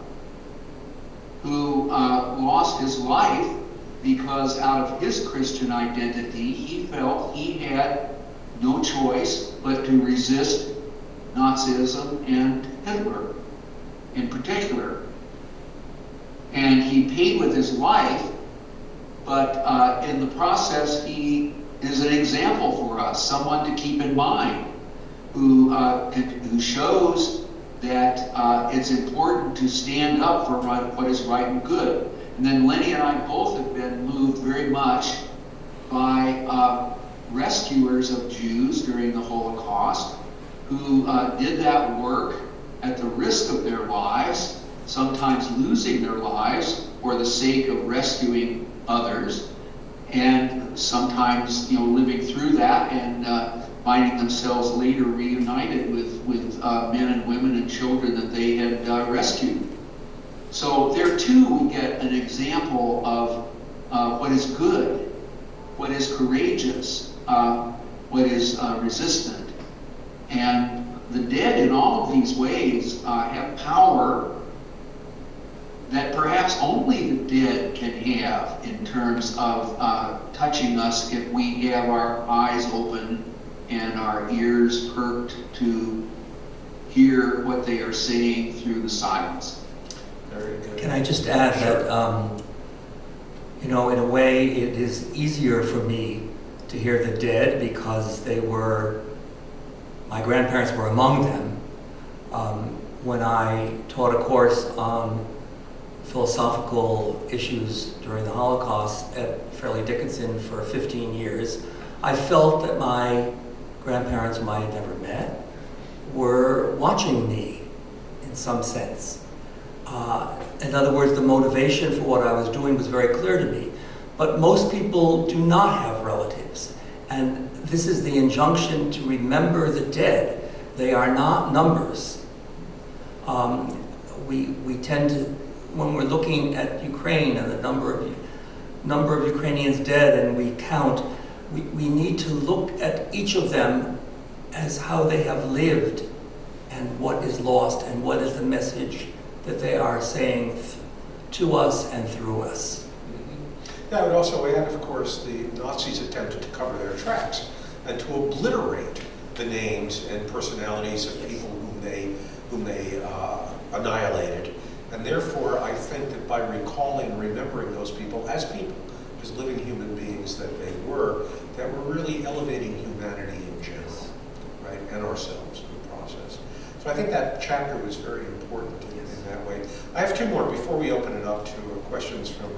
who lost his life because out of his Christian identity, he felt he had no choice but to resist Nazism and Hitler in particular. And he paid with his life, but in the process, he is an example for us, someone to keep in mind, who shows that it's important to stand up for what is right and good. And then Lenny and I both have been moved very much by rescuers of Jews during the Holocaust who did that work at the risk of their lives, sometimes losing their lives for the sake of rescuing others. and sometimes, living through that and finding themselves later reunited with men and women and children that they had rescued. So there too we get an example of what is good, what is courageous, what is resistant. And the dead in all of these ways have power that perhaps only the dead can have in terms of touching us if we have our eyes open and our ears perked to hear what they are saying through the silence. Very good. Can I just add that, in a way, it is easier for me to hear the dead because my grandparents were among them. When I taught a course on philosophical issues during the Holocaust at Fairleigh Dickinson for 15 years, I felt that my grandparents, whom I had never met, were watching me in some sense. In other words, the motivation for what I was doing was very clear to me. But most people do not have relatives. And this is the injunction to remember the dead. They are not numbers. We tend to, when we're looking at Ukraine and the number of Ukrainians dead and we count, we need to look at each of them as how they have lived and what is lost and what is the message that they are saying to us and through us. Yeah, I would also add, of course, the Nazis attempted to cover their tracks and to obliterate the names and personalities of people whom they annihilated. And therefore, I think that by recalling and remembering those people, as living human beings that they were, that we're really elevating humanity in general, right, and ourselves in the process. So I think that chapter was very important in that way. I have two more before we open it up to questions from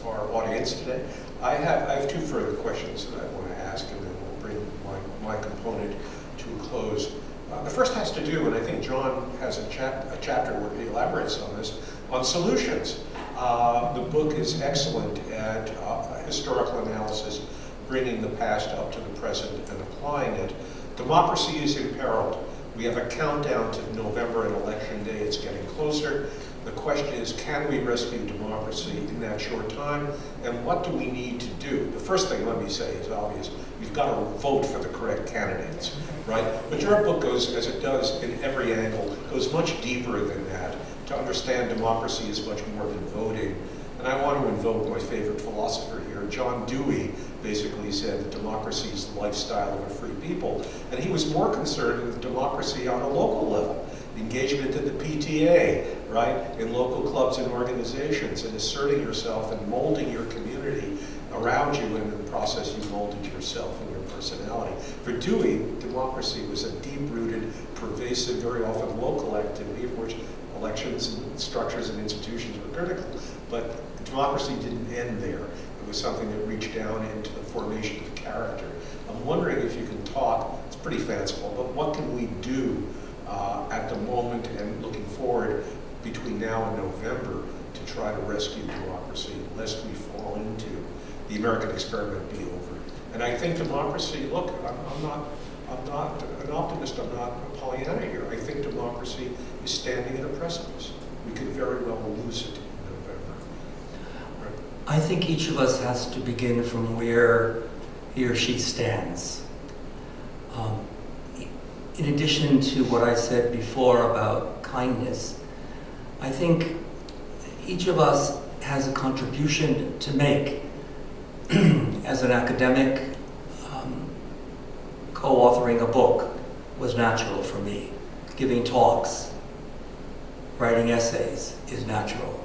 our audience today. I have two further questions that I want to ask, and then we'll bring my component to a close. The first has to do, and I think John has a chapter where he elaborates on this, on solutions. The book is excellent at historical analysis, bringing the past up to the present and applying it. Democracy is imperiled. We have a countdown to November and Election Day. It's getting closer. The question is, can we rescue democracy in that short time? And what do we need to do? The first thing, let me say, is obvious. We've got to vote for the correct candidates, right? But your book goes, as it does in every angle, goes much deeper than that. To understand democracy is much more than voting. And I want to invoke my favorite philosopher here. John Dewey basically said that democracy is the lifestyle of a free people. And he was more concerned with democracy on a local level. Engagement in the PTA, right, in local clubs and organizations, and asserting yourself and molding your community around you, and in the process you molded yourself and your personality. For Dewey, democracy was a deep-rooted, pervasive, very often local activity of which elections and structures and institutions were critical. But democracy didn't end there. It was something that reached down into the formation of character. I'm wondering if you can talk, it's pretty fanciful, but what can we do at the moment and looking forward between now and November to try to rescue democracy, lest we fall into the American experiment be over? And I think democracy, look, I'm not an optimist, I'm not a Pollyanna here. I think democracy is standing at a precipice. We could very well lose it in November. Right. I think each of us has to begin from where he or she stands. In addition to what I said before about kindness, I think each of us has a contribution to make. As an academic, co-authoring a book was natural for me. Giving talks, writing essays is natural.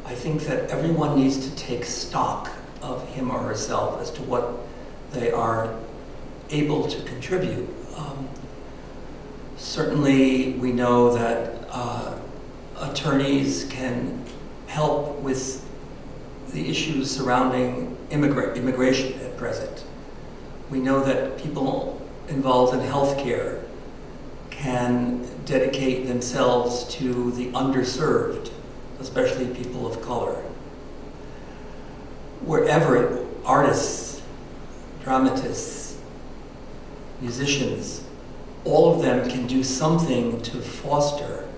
I think that everyone needs to take stock of him or herself as to what they are able to contribute. Certainly, we know that attorneys can help with the issues surrounding immigration at present. We know that people involved in healthcare can dedicate themselves to the underserved, especially people of color. Wherever artists, dramatists, musicians, all of them can do something to foster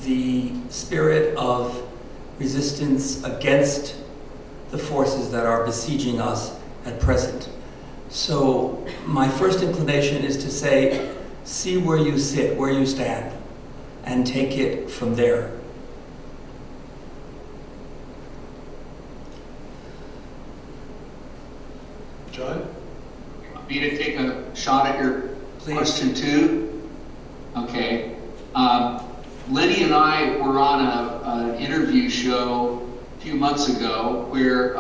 the spirit of resistance against the forces that are besieging us at present. So my first inclination is to say, see where you sit, where you stand, and take it from there. John? You want me to take a shot at your Please. question too? Okay. Lenny and I were on an interview show a few months ago where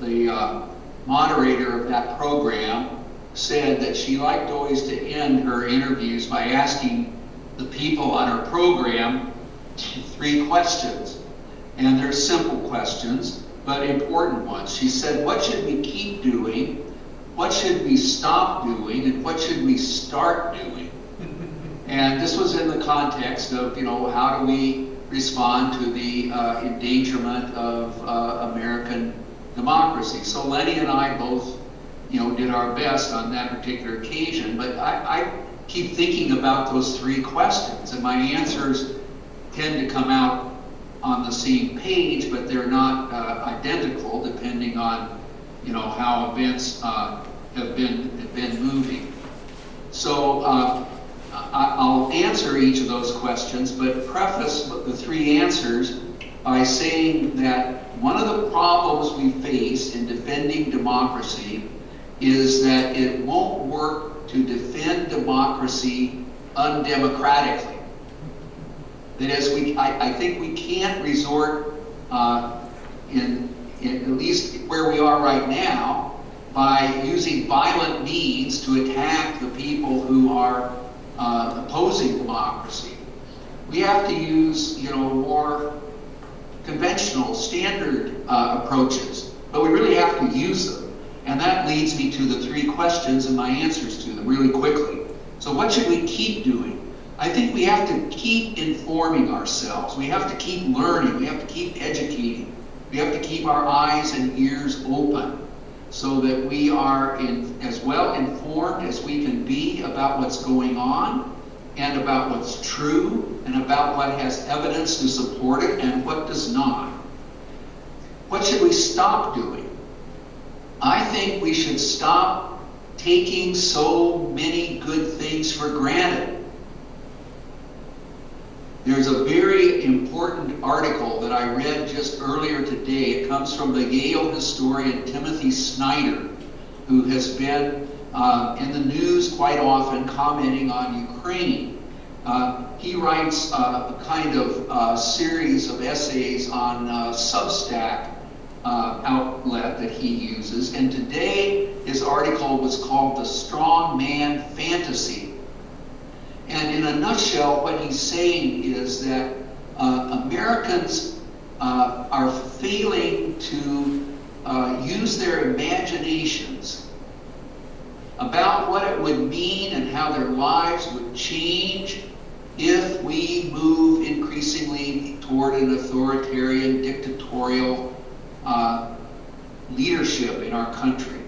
the moderator of that program said that she liked always to end her interviews by asking the people on her program 3 questions. And they're simple questions, but important ones. She said, what should we keep doing? What should we stop doing? And what should we start doing? And this was in the context of, how do we respond to the endangerment of American democracy? So Lenny and I both, did our best on that particular occasion, but I keep thinking about those 3 questions, and my answers tend to come out on the same page, but they're not identical depending on, how events have been moving. So I'll answer each of those questions, but preface the 3 answers by saying that one of the problems we face in defending democracy is that it won't work to defend democracy undemocratically. That is, I think we can't resort, in at least where we are right now, by using violent means to attack the people who are opposing democracy. We have to use, more conventional, standard approaches, but we really have to use them. And that leads me to the 3 questions and my answers to them really quickly. So what should we keep doing? I think we have to keep informing ourselves. We have to keep learning. We have to keep educating. We have to keep our eyes and ears open so that we are as well informed as we can be about what's going on and about what's true and about what has evidence to support it and what does not. What should we stop doing? I think we should stop taking so many good things for granted. There's a very important article that I read just earlier today. It comes from the Yale historian Timothy Snyder, who has been in the news quite often commenting on Ukraine. He writes a kind of series of essays on Substack outlet that he uses, and today his article was called The Strong Man Fantasy. And in a nutshell, what he's saying is that Americans are failing to use their imaginations about what it would mean and how their lives would change if we move increasingly toward an authoritarian, dictatorial leadership in our country.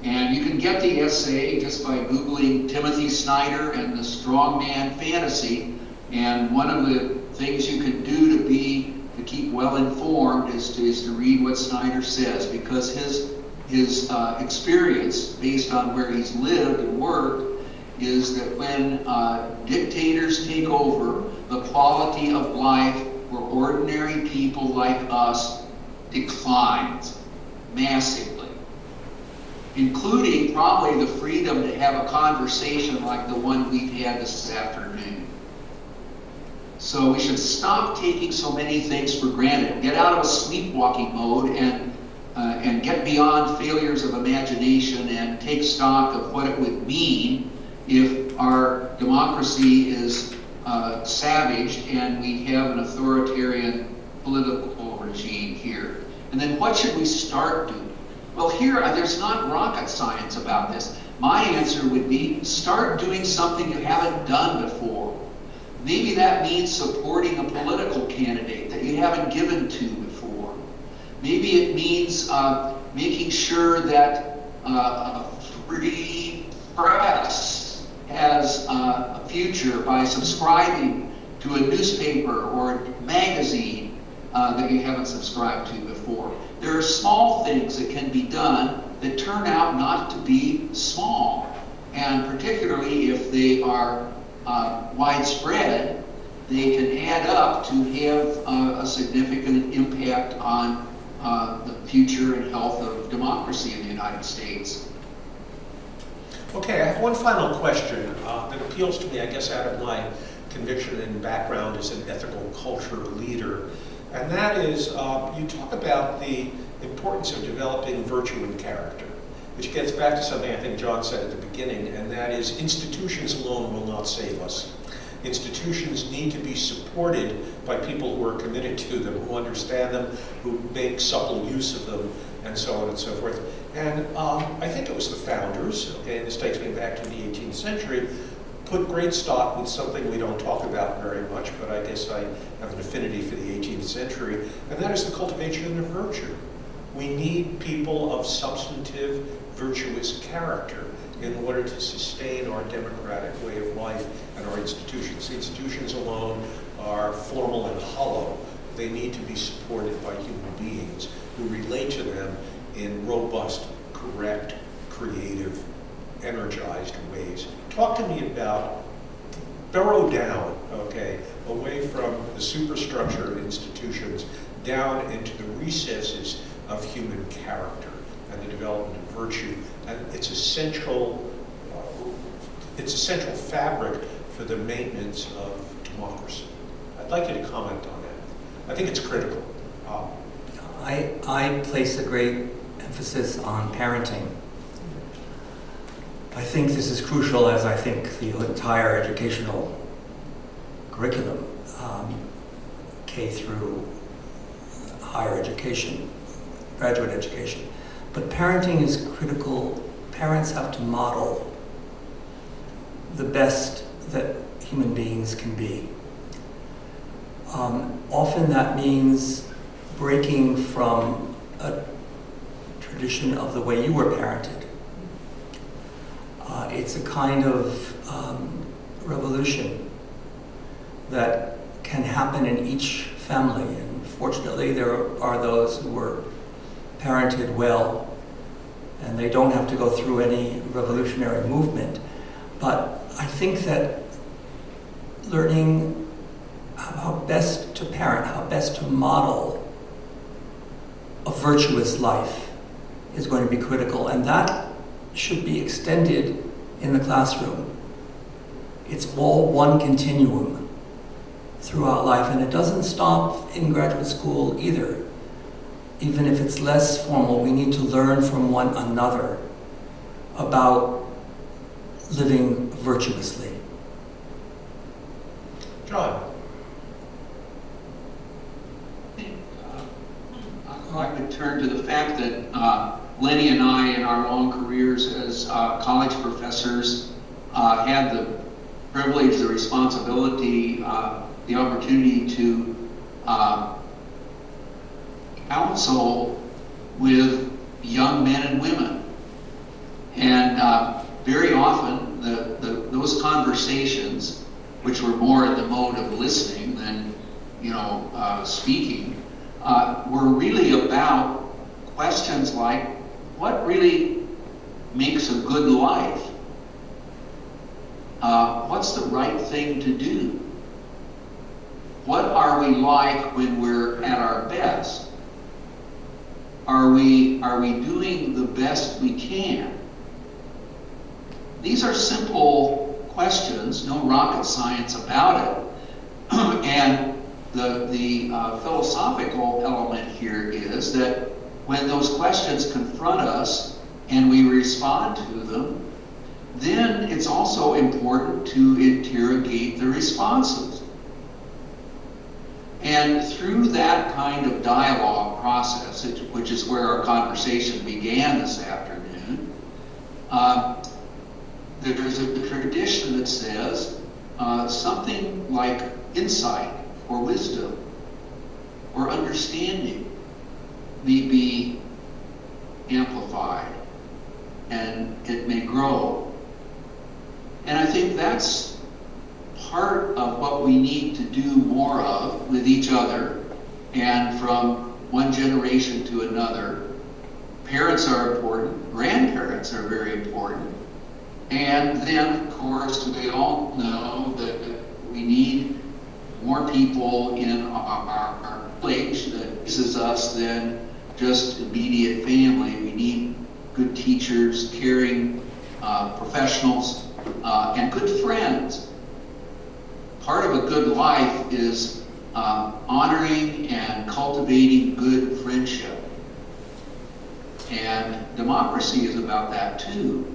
And you can get the essay just by Googling Timothy Snyder and the Strongman Fantasy. And one of the things you can do to keep well informed is to read what Snyder says, because his experience, based on where he's lived and worked, is that when dictators take over, the quality of life for ordinary people like us declines massively, including probably the freedom to have a conversation like the one we've had this afternoon. So we should stop taking so many things for granted, get out of a sleepwalking mode, and get beyond failures of imagination and take stock of what it would mean if our democracy is savaged and we have an authoritarian political regime here. And then what should we start doing? Well, here, there's not rocket science about this. My answer would be start doing something you haven't done before. Maybe that means supporting a political candidate that you haven't given to before. Maybe it means making sure that a free press has a future by subscribing to a newspaper or a magazine that you haven't subscribed to before. There are small things that can be done that turn out not to be small, and particularly if they are widespread, they can add up to have a significant impact on the future and health of democracy in the United States. Okay, I have one final question that appeals to me, I guess, out of my conviction and background as an ethical culture leader. And that is, you talk about the importance of developing virtue and character, which gets back to something I think John said at the beginning, and that is institutions alone will not save us. Institutions need to be supported by people who are committed to them, who understand them, who make supple use of them, and so on and so forth. And I think it was the founders, okay, and this takes me back to the 18th century, put great stock with something we don't talk about very much, but I guess I have an affinity for the 18th century, and that is the cultivation of virtue. We need people of substantive, virtuous character in order to sustain our democratic way of life and our institutions. The institutions alone are formal and hollow. They need to be supported by human beings who relate to them in robust, correct, creative, energized ways. Talk to me about, burrow down, okay, away from the superstructure of institutions, down into the recesses of human character and the development of virtue, and its essential fabric for the maintenance of democracy. I'd like you to comment on that. I think it's critical. I place a great emphasis on parenting. I think this is crucial, as I think the entire educational curriculum, K through higher education, graduate education. But parenting is critical. Parents have to model the best that human beings can be. Often that means breaking from a tradition of the way you were parented. It's a kind of revolution that can happen in each family, and fortunately there are those who were parented well and they don't have to go through any revolutionary movement. But I think that learning how best to parent, how best to model a virtuous life is going to be critical, and that should be extended in the classroom. It's all one continuum throughout life, and it doesn't stop in graduate school either. Even if it's less formal, we need to learn from one another about living virtuously. John. I would turn to the fact that Lenny and I, in our long careers as college professors, had the privilege, the responsibility, the opportunity to counsel with young men and women. And very often, those conversations, which were more in the mode of listening than, speaking, were really about questions like, what really makes a good life? What's the right thing to do? What are we like when we're at our best? Are we doing the best we can? These are simple questions, no rocket science about it. And the philosophical element here is that when those questions confront us and we respond to them, then it's also important to interrogate the responses. And through that kind of dialogue process, which is where our conversation began this afternoon, there's a tradition that says something like insight or wisdom or understanding may be amplified and it may grow. And I think that's part of what we need to do more of with each other and from one generation to another. Parents are important, grandparents are very important, and then, of course, we all know that we need more people in our place that uses us than just immediate family. We need good teachers, caring professionals, and good friends. Part of a good life is honoring and cultivating good friendship. And democracy is about that too.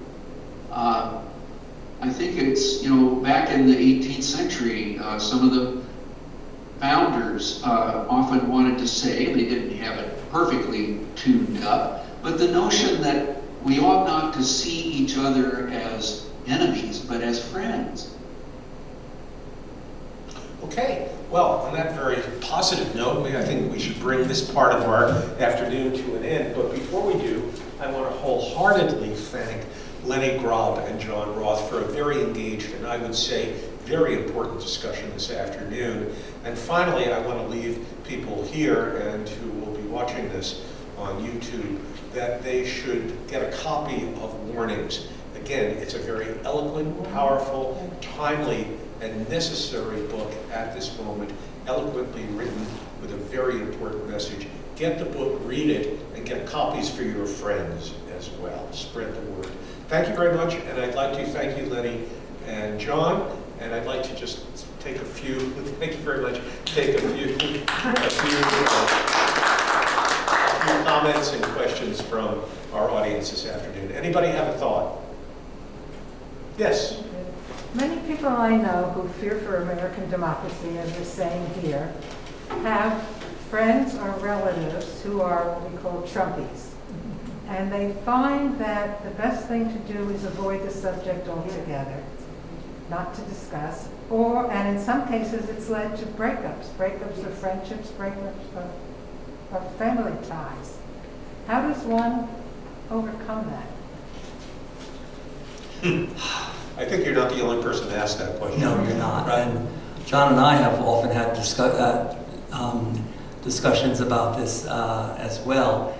I think it's, back in the 18th century, some of the founders often wanted to say, they didn't have it perfectly tuned up, but the notion that we ought not to see each other as enemies, but as friends. Okay, well, on that very positive note, I think we should bring this part of our afternoon to an end. But before we do, I want to wholeheartedly thank Lenny Grob and John Roth for a very engaged and I would say very important discussion this afternoon. And finally, I want to leave people here and who will be watching this on YouTube that they should get a copy of Warnings. Again, it's a very eloquent, powerful, timely, and necessary book at this moment, eloquently written with a very important message. Get the book, read it, and get copies for your friends as well. Spread the word. Thank you very much, and I'd like to thank you, Lenny and John, and I'd like to just take a few, thank you very much, take a few comments and questions from our audience this afternoon. Anybody have a thought? Yes? Many people I know who fear for American democracy, as we're saying here, have friends or relatives who are what we call Trumpies. And they find that the best thing to do is avoid the subject altogether, not to discuss, and in some cases it's led to breakups of friendships, breakups of family ties. How does one overcome that? I think you're not the only person to ask that question. No, you're not. Right. And John and I have often had discussions about this as well.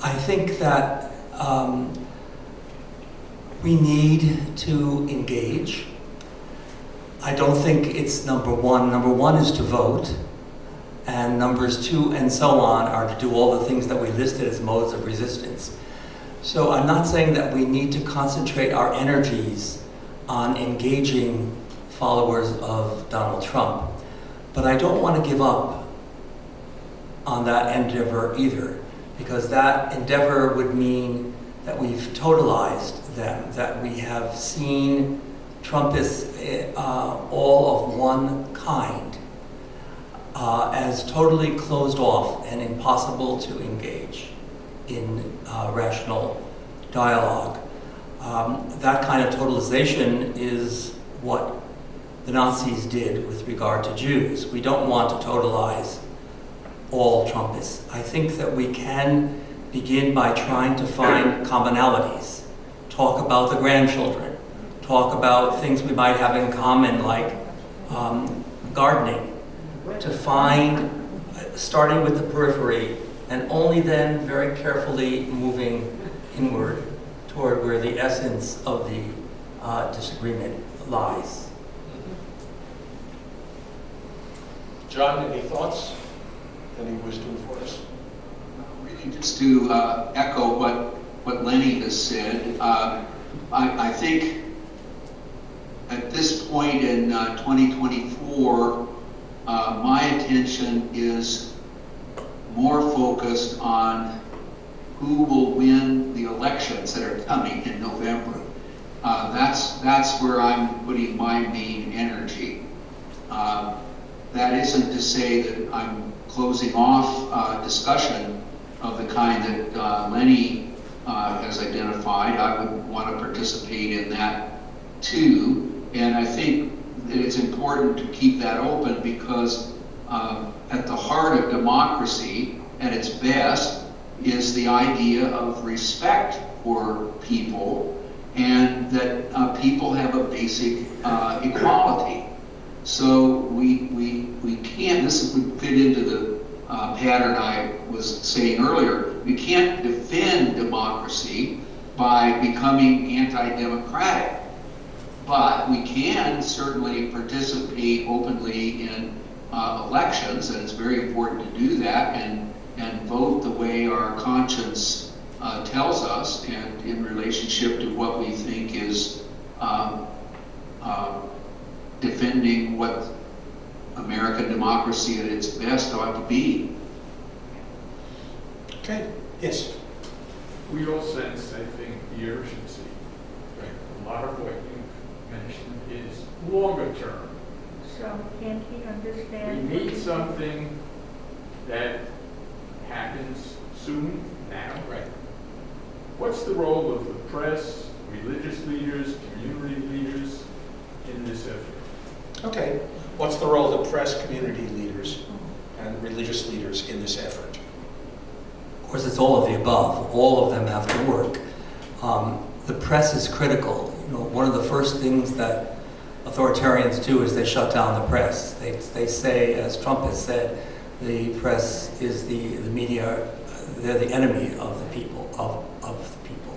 I think that we need to engage. I don't think it's number one. Number one is to vote, and numbers two and so on are to do all the things that we listed as modes of resistance. So I'm not saying that we need to concentrate our energies on engaging followers of Donald Trump, but I don't want to give up on that endeavor either, because that endeavor would mean that we've totalized them, that we have seen Trumpists all of one kind as totally closed off and impossible to engage in rational dialogue. That kind of totalization is what the Nazis did with regard to Jews. We don't want to totalize all Trumpists. I think that we can begin by trying to find commonalities, talk about the grandchildren, talk about things we might have in common like gardening, to find, starting with the periphery, and only then very carefully moving inward toward where the essence of the disagreement lies. John, any thoughts? Any wisdom for us? Really, just to echo what Lenny has said, I think at this point in 2024, my attention is more focused on who will win the elections that are coming in November. That's where I'm putting my main energy. That isn't to say that I'm closing off discussion of the kind that Lenny has identified. I would want to participate in that too, and I think that it's important to keep that open because at the heart of democracy, at its best is the idea of respect for people, and that people have a basic equality. So we can't, this would fit into the pattern I was saying earlier, we can't defend democracy by becoming anti-democratic, but we can certainly participate openly in elections, and it's very important to do that, and vote the way our conscience tells us, and in relationship to what we think is defending what American democracy at its best ought to be. Okay, yes. We all sense, I think, the urgency. Right. A lot of what you've mentioned is longer term. So can't he understand? We need something that happens soon, now. Right. What's the role of the press, religious leaders, community leaders in this effort? Okay. What's the role of the press, community leaders, and religious leaders in this effort? Of course, it's all of the above. All of them have to work. The press is critical. You know, one of the first things that authoritarians do is they shut down the press. They say, as Trump has said, the press is the media, they're the enemy of the people, of the people.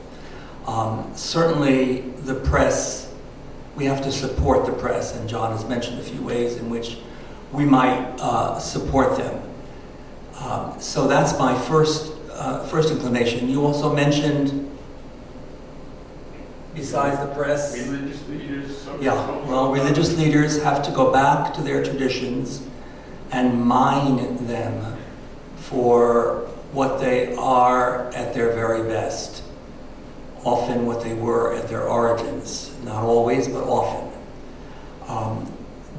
Certainly the press, we have to support the press, and John has mentioned a few ways in which we might support them. So that's my first inclination. You also mentioned, besides the press, Religious leaders? religious leaders have to go back to their traditions and mine them for what they are at their very best. Often what they were at their origins. Not always, but often.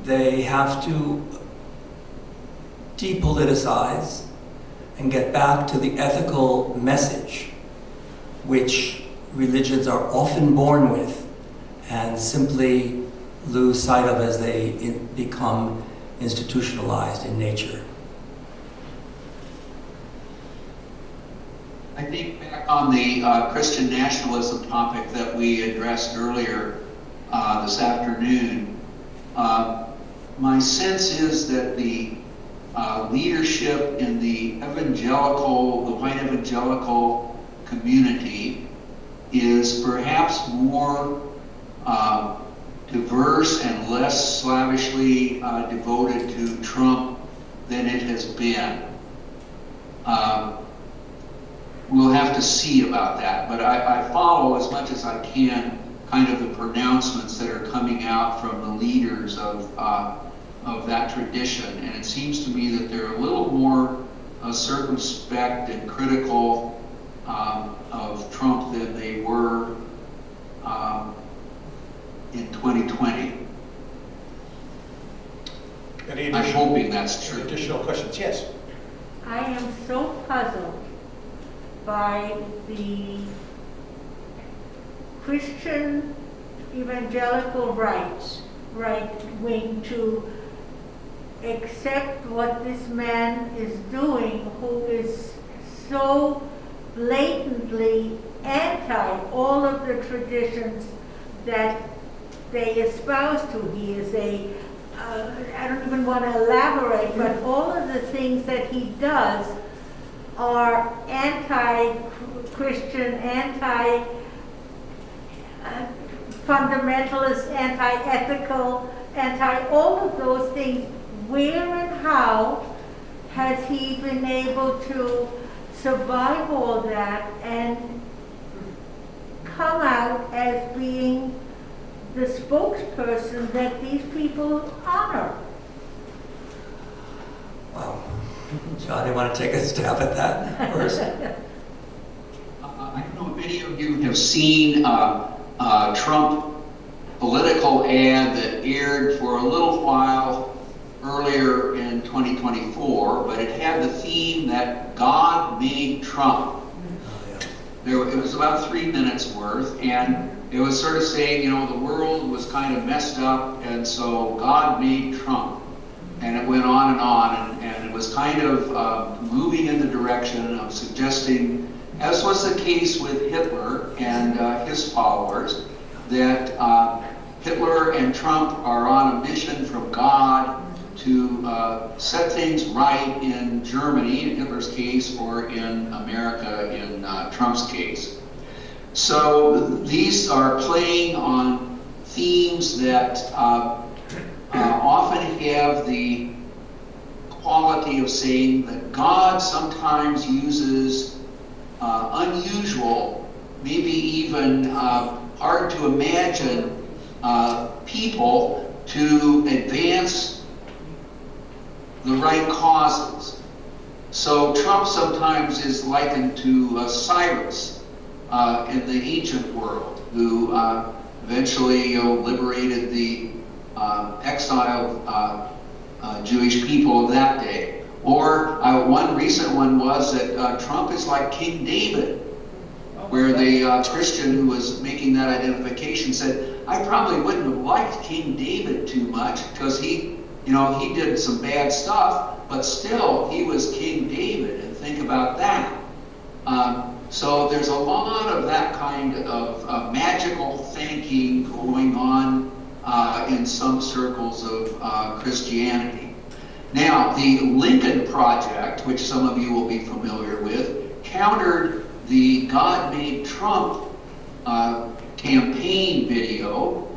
They have to depoliticize and get back to the ethical message which religions are often born with and simply lose sight of as they become institutionalized in nature. I think back on the Christian nationalism topic that we addressed earlier this afternoon, my sense is that the leadership in the white evangelical community is perhaps more diverse and less slavishly devoted to Trump than it has been. We'll have to see about that, but I follow as much as I can kind of the pronouncements that are coming out from the leaders of that tradition, and it seems to me that they're a little more circumspect and critical of Trump than they were in 2020. I'm hoping that's true. Additional questions? Yes. I am so puzzled by the Christian evangelical right wing to accept what this man is doing, who is so blatantly anti all of the traditions that they espouse to. He is I don't even want to elaborate, but all of the things that he does are anti-Christian, anti-fundamentalist, anti-ethical, all of those things. Where and how has he been able to survive all that and come out as being the spokesperson that these people honor? Wow. John, you want to take a stab at that first? I don't know if any of you have seen Trump political ad that aired for a little while earlier in 2024, but it had the theme that God made Trump. It was about 3 minutes worth, and it was sort of saying, you know, the world was kind of messed up, and so God made Trump. And it went on, and it was kind of moving in the direction of suggesting, as was the case with Hitler and his followers, that Hitler and Trump are on a mission from God to set things right in Germany, in Hitler's case, or in America, in Trump's case. So these are playing on themes that often have the quality of saying that God sometimes uses unusual, maybe even hard to imagine people to advance the right causes. So Trump sometimes is likened to Cyrus in the ancient world, who eventually liberated the exiled Jewish people of that day. Or one recent one was that Trump is like King David, where the Christian who was making that identification said, I probably wouldn't have liked King David too much because he did some bad stuff, but still he was King David, and think about that. So there's a lot of that kind of magical thinking going on in some circles of Christianity. Now, the Lincoln Project, which some of you will be familiar with, countered the God Made Trump campaign video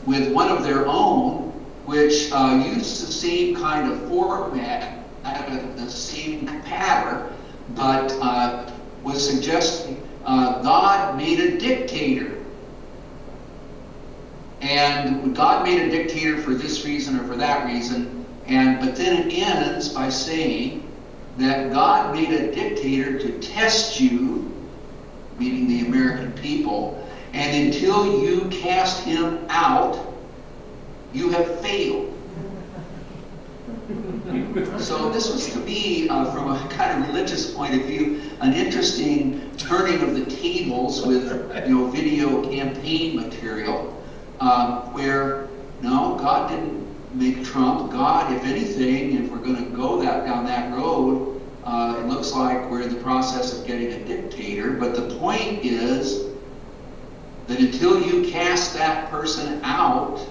with one of their own, which used the same kind of format, the same pattern, but was suggesting God made a dictator. And God made a dictator for this reason or for that reason, but then it ends by saying that God made a dictator to test you, meaning the American people, and until you cast him out, you have failed. So this was, to me, from a kind of religious point of view, an interesting turning of the tables with video campaign material, where no, God didn't make Trump. God, if anything, if we're going to go down that road, it looks like we're in the process of getting a dictator. But the point is that until you cast that person out,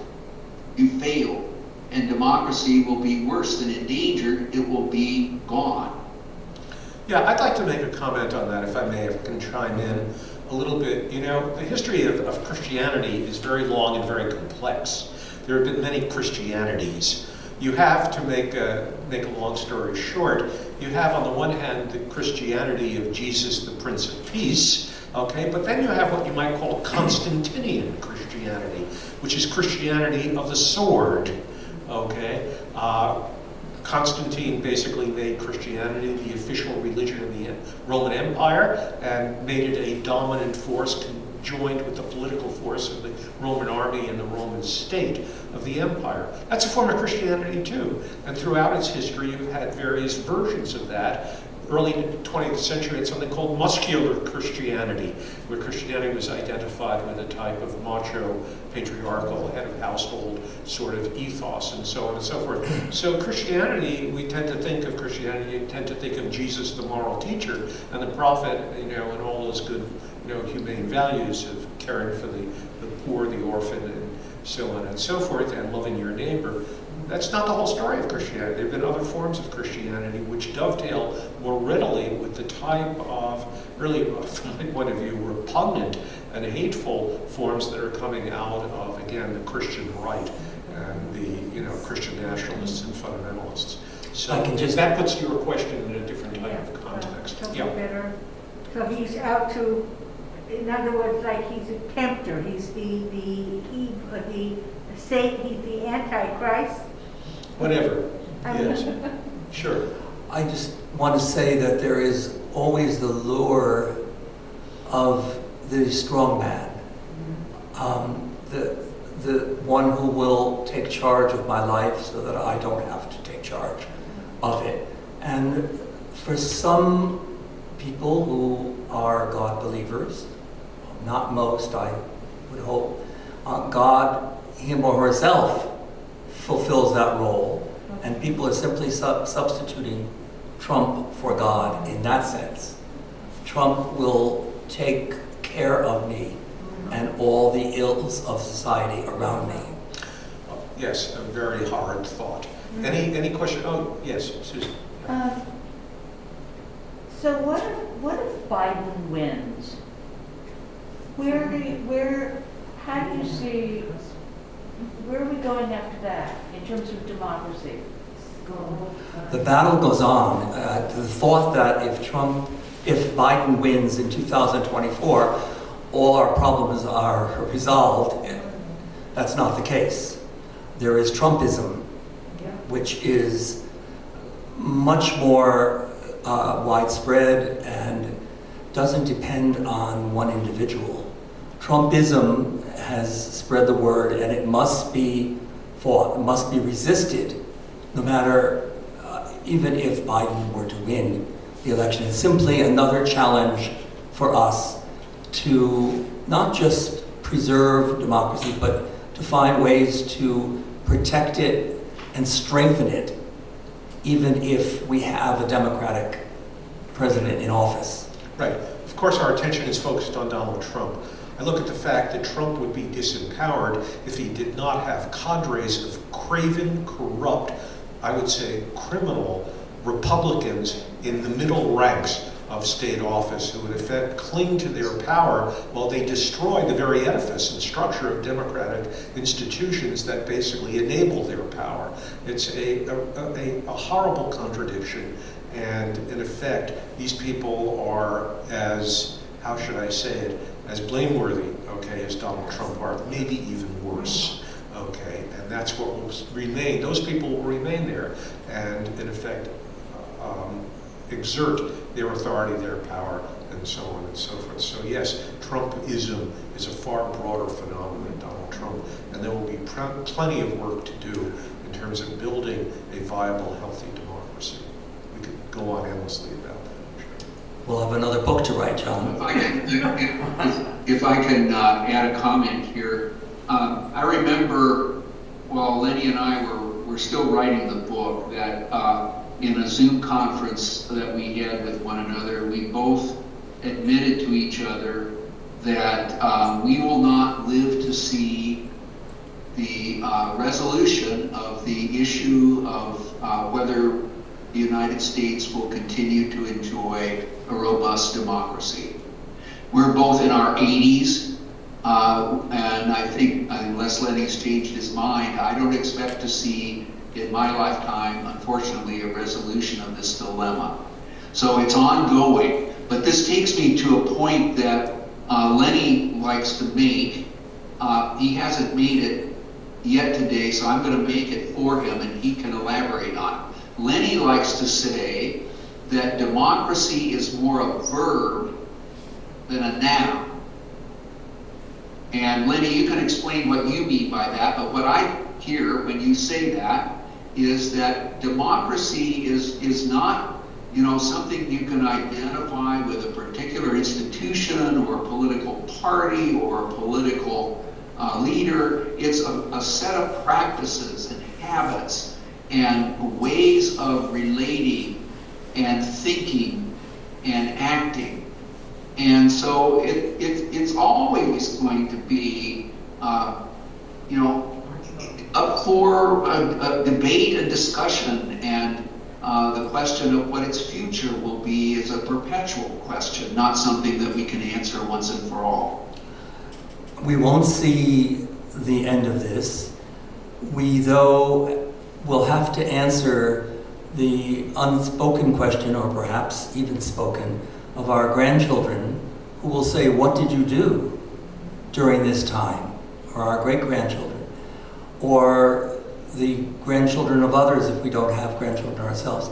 you fail. And democracy will be worse than endangered. It will be gone. Yeah, I'd like to make a comment on that, if I may, if I can chime in a little bit. The history of Christianity is very long and very complex. There have been many Christianities. You have, to make a long story short, you have on the one hand the Christianity of Jesus, the Prince of Peace, okay, but then you have what you might call Constantinian Christianity, which is Christianity of the sword, okay. Constantine basically made Christianity the official religion of the Roman Empire and made it a dominant force conjoined with the political force of the Roman army and the Roman state of the empire. That's a form of Christianity too. And throughout its history, you've had various versions of that. Early 20th century had something called muscular Christianity, where Christianity was identified with a type of macho, patriarchal, head of household sort of ethos, and so on and so forth. So Christianity, we tend to think of Christianity, we tend to think of Jesus, the moral teacher, and the prophet, and all those good, humane values of caring for the poor, the orphan, and so on and so forth, and loving your neighbor. That's not the whole story of Christianity. There have been other forms of Christianity which dovetail more readily with the type of, really, from my point of view, repugnant and hateful forms that are coming out of, again, the Christian right and the, Christian nationalists and fundamentalists. So that puts your question in a different type of context. Better. So he's out to, in other words, like he's a tempter. He's he's the Antichrist. Whatever. Yes. Sure. I just want to say that there is always the lure of the strong man, the one who will take charge of my life so that I don't have to take charge of it. And for some people who are God believers, not most, I would hope, God, him or herself, fulfills that role, and people are simply substituting Trump for God in that sense. Trump will take care of me and all the ills of society around me. Yes, a very hard thought. Any question? Oh, yes, Susan. So what if Biden wins? How do you see, where are we going after that in terms of democracy? The battle goes on. The thought that if Biden wins in 2024, all our problems are resolved, that's not the case. There is Trumpism, which is much more widespread and doesn't depend on one individual. Trumpism has spread the word, and it must be fought, it must be resisted, no matter, even if Biden were to win the election. It's simply another challenge for us to not just preserve democracy, but to find ways to protect it and strengthen it, even if we have a Democratic president in office. Right. Of course, our attention is focused on Donald Trump. I look at the fact that Trump would be disempowered if he did not have cadres of craven, corrupt, I would say criminal Republicans in the middle ranks of state office who, in effect, cling to their power while they destroy the very edifice and structure of democratic institutions that basically enable their power. It's a horrible contradiction, and in effect, these people are as, how should I say it, as blameworthy, okay, as Donald Trump are, maybe even worse, okay, and that's what will remain. Those people will remain there, and in effect, exert their authority, their power, and so on and so forth. So yes, Trumpism is a far broader phenomenon than Donald Trump, and there will be plenty of work to do in terms of building a viable, healthy democracy. We could go on endlessly about that. We'll have another book to write, John. If I can add a comment here, I remember while Lenny and I were still writing the book that in a Zoom conference that we had with one another, we both admitted to each other that we will not live to see the resolution of the issue of whether the United States will continue to enjoy a robust democracy. We're both in our 80s, and I think, unless Lenny's changed his mind, I don't expect to see in my lifetime, unfortunately, a resolution of this dilemma. So it's ongoing, but this takes me to a point that Lenny likes to make. He hasn't made it yet today, so I'm going to make it for him and he can elaborate on it. Lenny likes to say that democracy is more a verb than a noun. And Lenny, you can explain what you mean by that, but what I hear when you say that is that democracy is not, something you can identify with a particular institution or political party or political leader. It's a set of practices and habits and ways of relating and thinking and acting. And so it's always going to be, up for a debate and discussion, and the question of what its future will be is a perpetual question, not something that we can answer once and for all. We won't see the end of this. We, though, will have to answer the unspoken question, or perhaps even spoken, of our grandchildren, who will say, what did you do during this time? Or our great-grandchildren, or the grandchildren of others if we don't have grandchildren ourselves.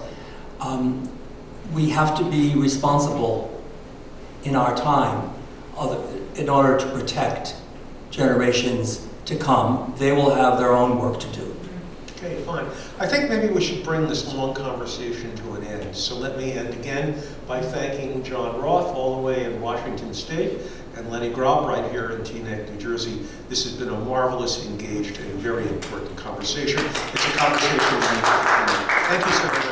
We have to be responsible in our time in order to protect generations to come. They will have their own work to do. Okay, fine. I think maybe we should bring this long conversation to an end. So let me end again by thanking John Roth all the way in Washington State and Lenny Grob right here in Teaneck, New Jersey. This has been a marvelous, engaged, and very important conversation. It's a conversation we need to continue. Thank you so much.